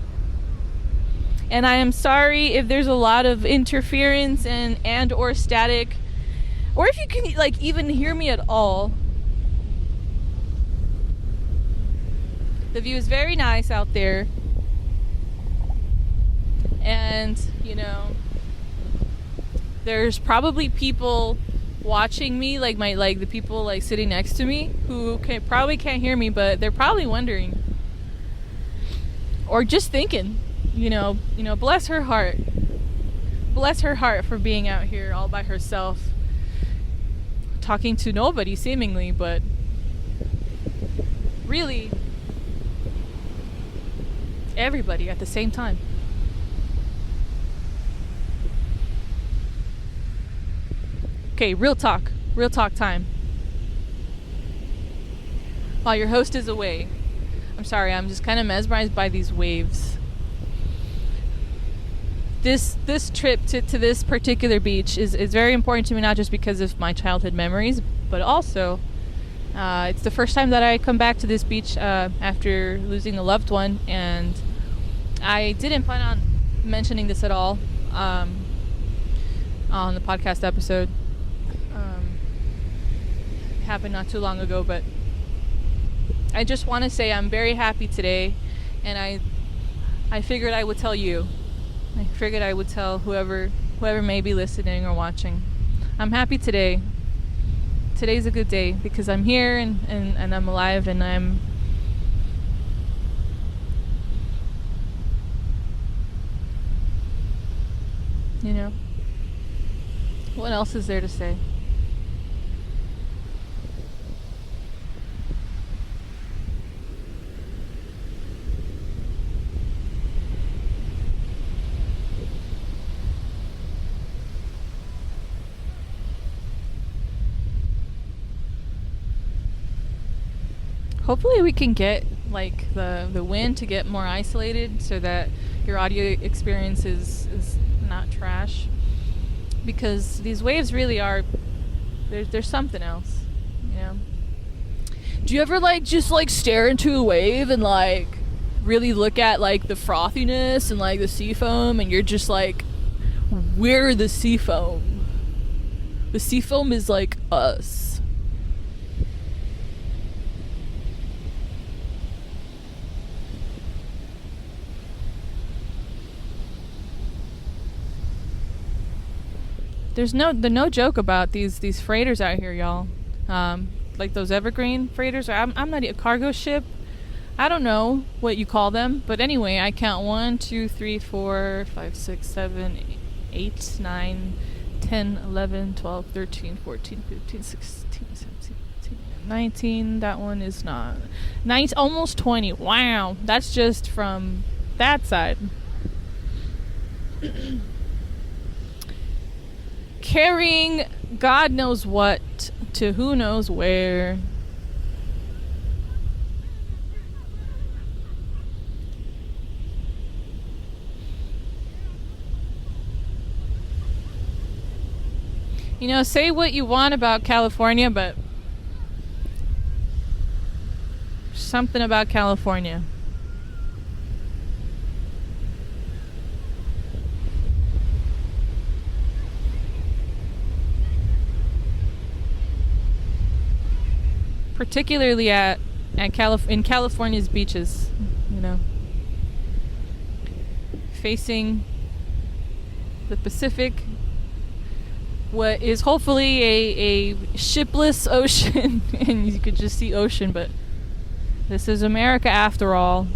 [SPEAKER 2] And I am sorry if there's a lot of interference and or static, or if you can even hear me at all. The view is very nice out there. And, there's probably people watching me, the people sitting next to me who probably can't hear me, but they're probably wondering. Or just thinking, bless her heart. Bless her heart for being out here all by herself. Talking to nobody, seemingly, but really everybody at the same time. Okay, real talk time. While your host is away, I'm sorry, I'm just kind of mesmerized by these waves. This trip to this particular beach is very important to me, not just because of my childhood memories, but also it's the first time that I come back to this beach after losing a loved one, and I didn't plan on mentioning this at all on the podcast episode. It happened not too long ago, but I just want to say I'm very happy today, and I figured I would tell you. I figured I would tell whoever may be listening or watching. I'm happy today. Today's a good day because I'm here and I'm alive and I'm what else is there to say? Hopefully we can get like the wind to get more isolated so that your audio experience is not trash, because these waves really are, there's something else, you know. Do you ever like just like stare into a wave and like really look at like the frothiness and like the sea foam, and you're just like, we're the sea foam. The sea foam is like us. There's no joke about these freighters out here, y'all. Like those evergreen freighters. I'm not a cargo ship. I don't know what you call them, but anyway, I count 1, 2, 3, 4, 5, 6, 7, 8, 9, 10, 11, 12, 13, 14, 15, 16, 17, 18, 19. That one is not 19, almost 20. Wow, that's just from that side. Carrying God knows what to who knows where. You know, say what you want about California, but something about California. Particularly in California's beaches, you know, facing the Pacific, what is hopefully a shipless ocean, and you could just see ocean, but this is America after all.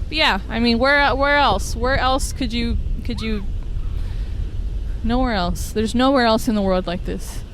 [SPEAKER 2] But yeah, I mean, where else? Where else could you? Nowhere else. There's nowhere else in the world like this.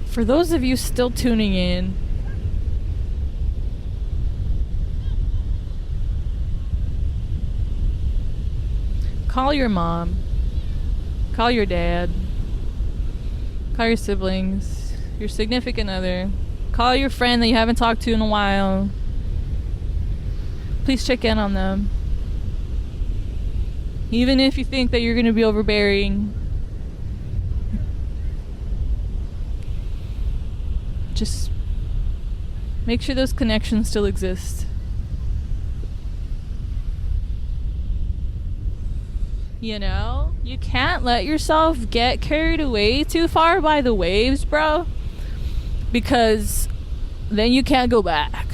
[SPEAKER 2] For those of you still tuning in, call your mom, call your dad, call your siblings, your significant other, call your friend that you haven't talked to in a while. Please check in on them. Even if you think that you're going to be overbearing, just make sure those connections still exist. You know, you can't let yourself get carried away too far by the waves, bro, because then you can't go back.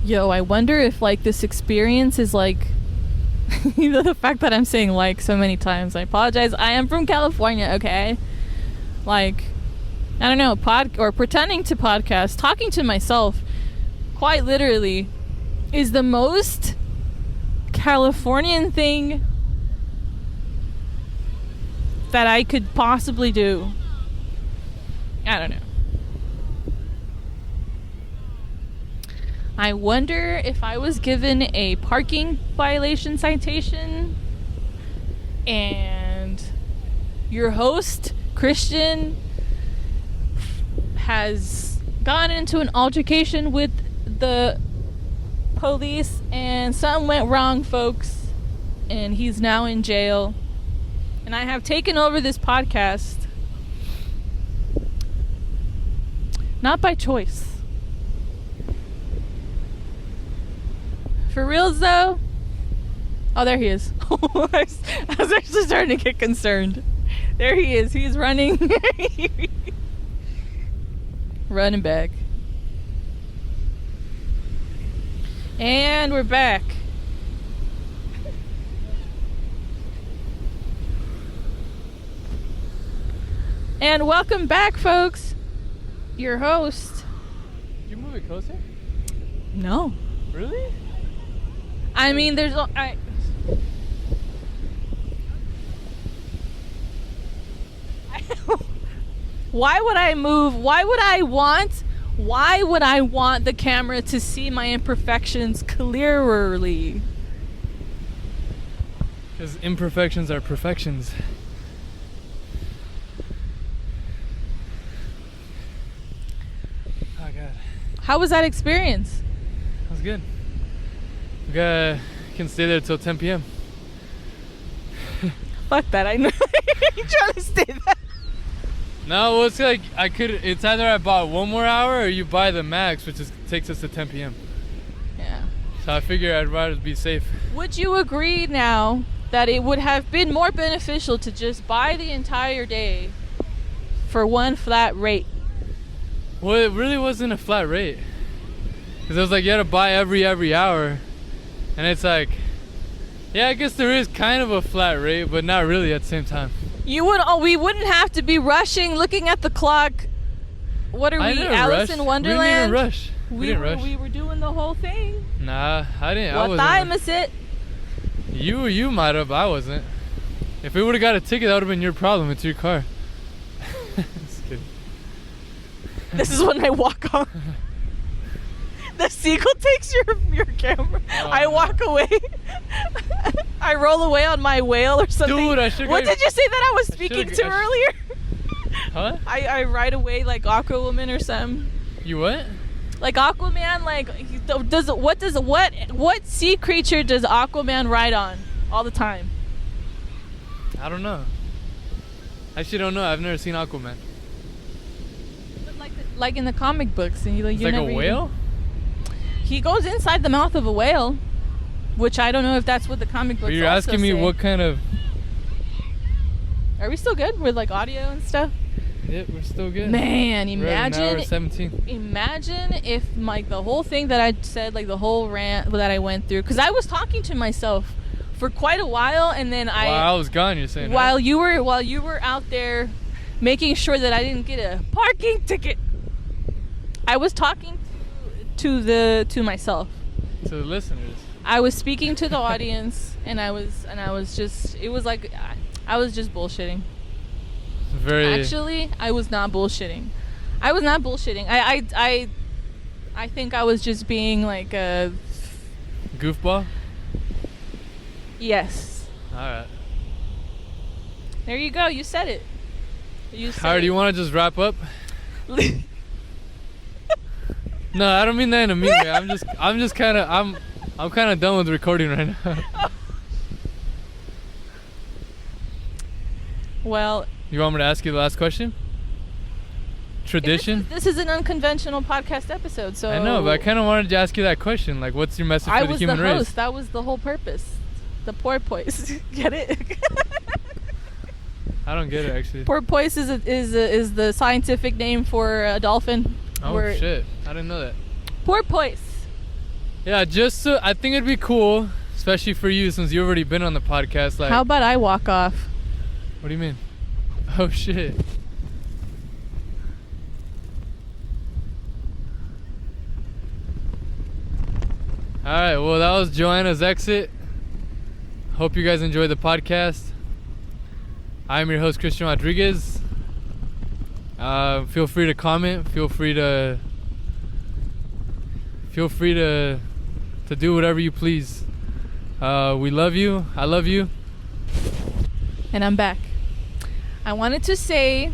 [SPEAKER 2] Yo, I wonder if like this experience is like you know, the fact that I'm saying like so many times, I apologize. I am from California, okay? Like, I don't know, pretending to podcast, talking to myself, quite literally, is the most Californian thing that I could possibly do. I don't know. I wonder if I was given a parking violation citation and your host, Christian, has gone into an altercation with the police and something went wrong, folks, and he's now in jail. And I have taken over this podcast. Not by choice. For reals though, Oh, there he is. I was actually starting to get concerned. There he is. He's running. Running back. And we're back. And welcome back, folks. Your host.
[SPEAKER 1] Did you move it closer?
[SPEAKER 2] No.
[SPEAKER 1] Really?
[SPEAKER 2] I mean, there's... Why would I move? Why would I want the camera to see my imperfections clearly?
[SPEAKER 1] Because imperfections are perfections. Oh god.
[SPEAKER 2] How was that experience?
[SPEAKER 1] That was good. We can stay there till 10 p.m.
[SPEAKER 2] Fuck that. I know. You're trying to stay there.
[SPEAKER 1] No, well, it's like it's either I buy one more hour or you buy the max, which takes us to 10 p.m.
[SPEAKER 2] Yeah.
[SPEAKER 1] So I figure I'd rather be safe.
[SPEAKER 2] Would you agree now that it would have been more beneficial to just buy the entire day for one flat rate?
[SPEAKER 1] Well, it really wasn't a flat rate. Because it was like you had to buy every hour. And it's like, yeah, I guess there is kind of a flat rate, but not really at the same time.
[SPEAKER 2] We wouldn't have to be rushing, looking at the clock. What are we, Alice in Wonderland?
[SPEAKER 1] We didn't even rush. We didn't rush.
[SPEAKER 2] We were doing the whole thing.
[SPEAKER 1] Nah, I didn't.
[SPEAKER 2] What time is it?
[SPEAKER 1] You might have. I wasn't. If we would have got a ticket, that would have been your problem. It's your car. Just kidding.
[SPEAKER 2] This is when I walk off. The seagull takes your camera.
[SPEAKER 1] Oh,
[SPEAKER 2] I walk away. I roll away on my whale or something.
[SPEAKER 1] Dude, I should.
[SPEAKER 2] What did you say that I was speaking to earlier?
[SPEAKER 1] Huh?
[SPEAKER 2] I ride away like Aquawoman or something.
[SPEAKER 1] You what?
[SPEAKER 2] Like Aquaman, like what sea creature does Aquaman ride on all the time?
[SPEAKER 1] I don't know. I actually don't know. I've never seen Aquaman.
[SPEAKER 2] But like in the comic books, and
[SPEAKER 1] It's like a whale?
[SPEAKER 2] He goes inside the mouth of a whale, which I don't know if that's what the comic books.
[SPEAKER 1] But you're asking me what kind of.
[SPEAKER 2] Are we still good with like audio and stuff?
[SPEAKER 1] Yeah, we're still good.
[SPEAKER 2] Man,
[SPEAKER 1] We're at an hour 17.
[SPEAKER 2] Imagine if like the whole thing that I said, like the whole rant that I went through, because I was talking to myself for quite a while, and then
[SPEAKER 1] While I was gone, you're saying.
[SPEAKER 2] While
[SPEAKER 1] right?
[SPEAKER 2] you were out there making sure that I didn't get a parking ticket, I was talking to myself.
[SPEAKER 1] To the listeners.
[SPEAKER 2] I was speaking to the audience, and I was just bullshitting. Actually, I was not bullshitting. I think I was just being like a
[SPEAKER 1] goofball.
[SPEAKER 2] Yes.
[SPEAKER 1] All right.
[SPEAKER 2] There you go. You said it.
[SPEAKER 1] Alright, do you want to just wrap up? No, I don't mean that in a mean way. I'm kind of done with recording right now.
[SPEAKER 2] Well,
[SPEAKER 1] you want me to ask you the last question? Tradition?
[SPEAKER 2] This is an unconventional podcast episode, so
[SPEAKER 1] I know, but I kind of wanted to ask you that question. Like, what's your message for the human race?
[SPEAKER 2] I was the host. That was the whole purpose. The porpoise. Get it?
[SPEAKER 1] I don't get it, actually.
[SPEAKER 2] Porpoise is the scientific name for a dolphin.
[SPEAKER 1] Oh shit! I didn't know that.
[SPEAKER 2] Porpoise.
[SPEAKER 1] Yeah, I think it'd be cool, especially for you since you've already been on the podcast. Like,
[SPEAKER 2] how about I walk off?
[SPEAKER 1] What do you mean? Oh shit! All right, well that was Johanna's exit. Hope you guys enjoyed the podcast. I'm your host, Christian Rodriguez. Feel free to comment. Feel free to do whatever you please. We love you. I love you.
[SPEAKER 2] And I'm back. I wanted to say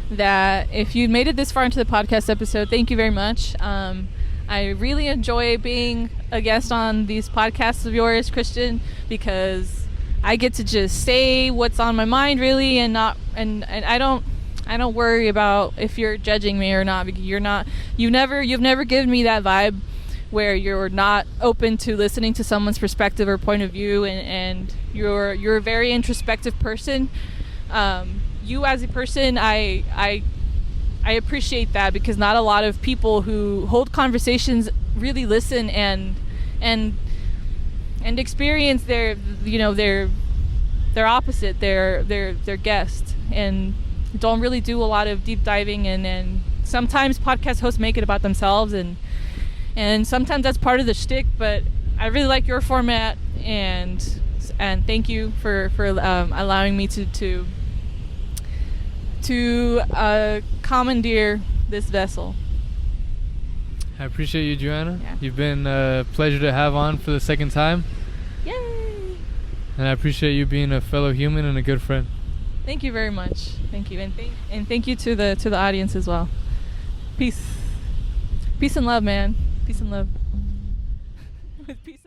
[SPEAKER 2] that if you made it this far into the podcast episode, thank you very much. I really enjoy being a guest on these podcasts of yours, Christian, because I get to just say what's on my mind, really, and I don't worry about if you're judging me or not, because you've never given me that vibe where you're not open to listening to someone's perspective or point of view, and you're a very introspective person. You as a person, I appreciate that, because not a lot of people who hold conversations really listen and experience their opposite, their guest, and don't really do a lot of deep diving, and sometimes podcast hosts make it about themselves, and sometimes that's part of the shtick. But I really like your format, and thank you for allowing me to commandeer this vessel.
[SPEAKER 1] I appreciate you, Johanna.
[SPEAKER 2] Yeah.
[SPEAKER 1] You've been a pleasure to have on for the second time.
[SPEAKER 2] Yay!
[SPEAKER 1] And I appreciate you being a fellow human and a good friend.
[SPEAKER 2] Thank you very much. Thank you, and thank you to the audience as well. Peace and love, man. Peace and love. With peace.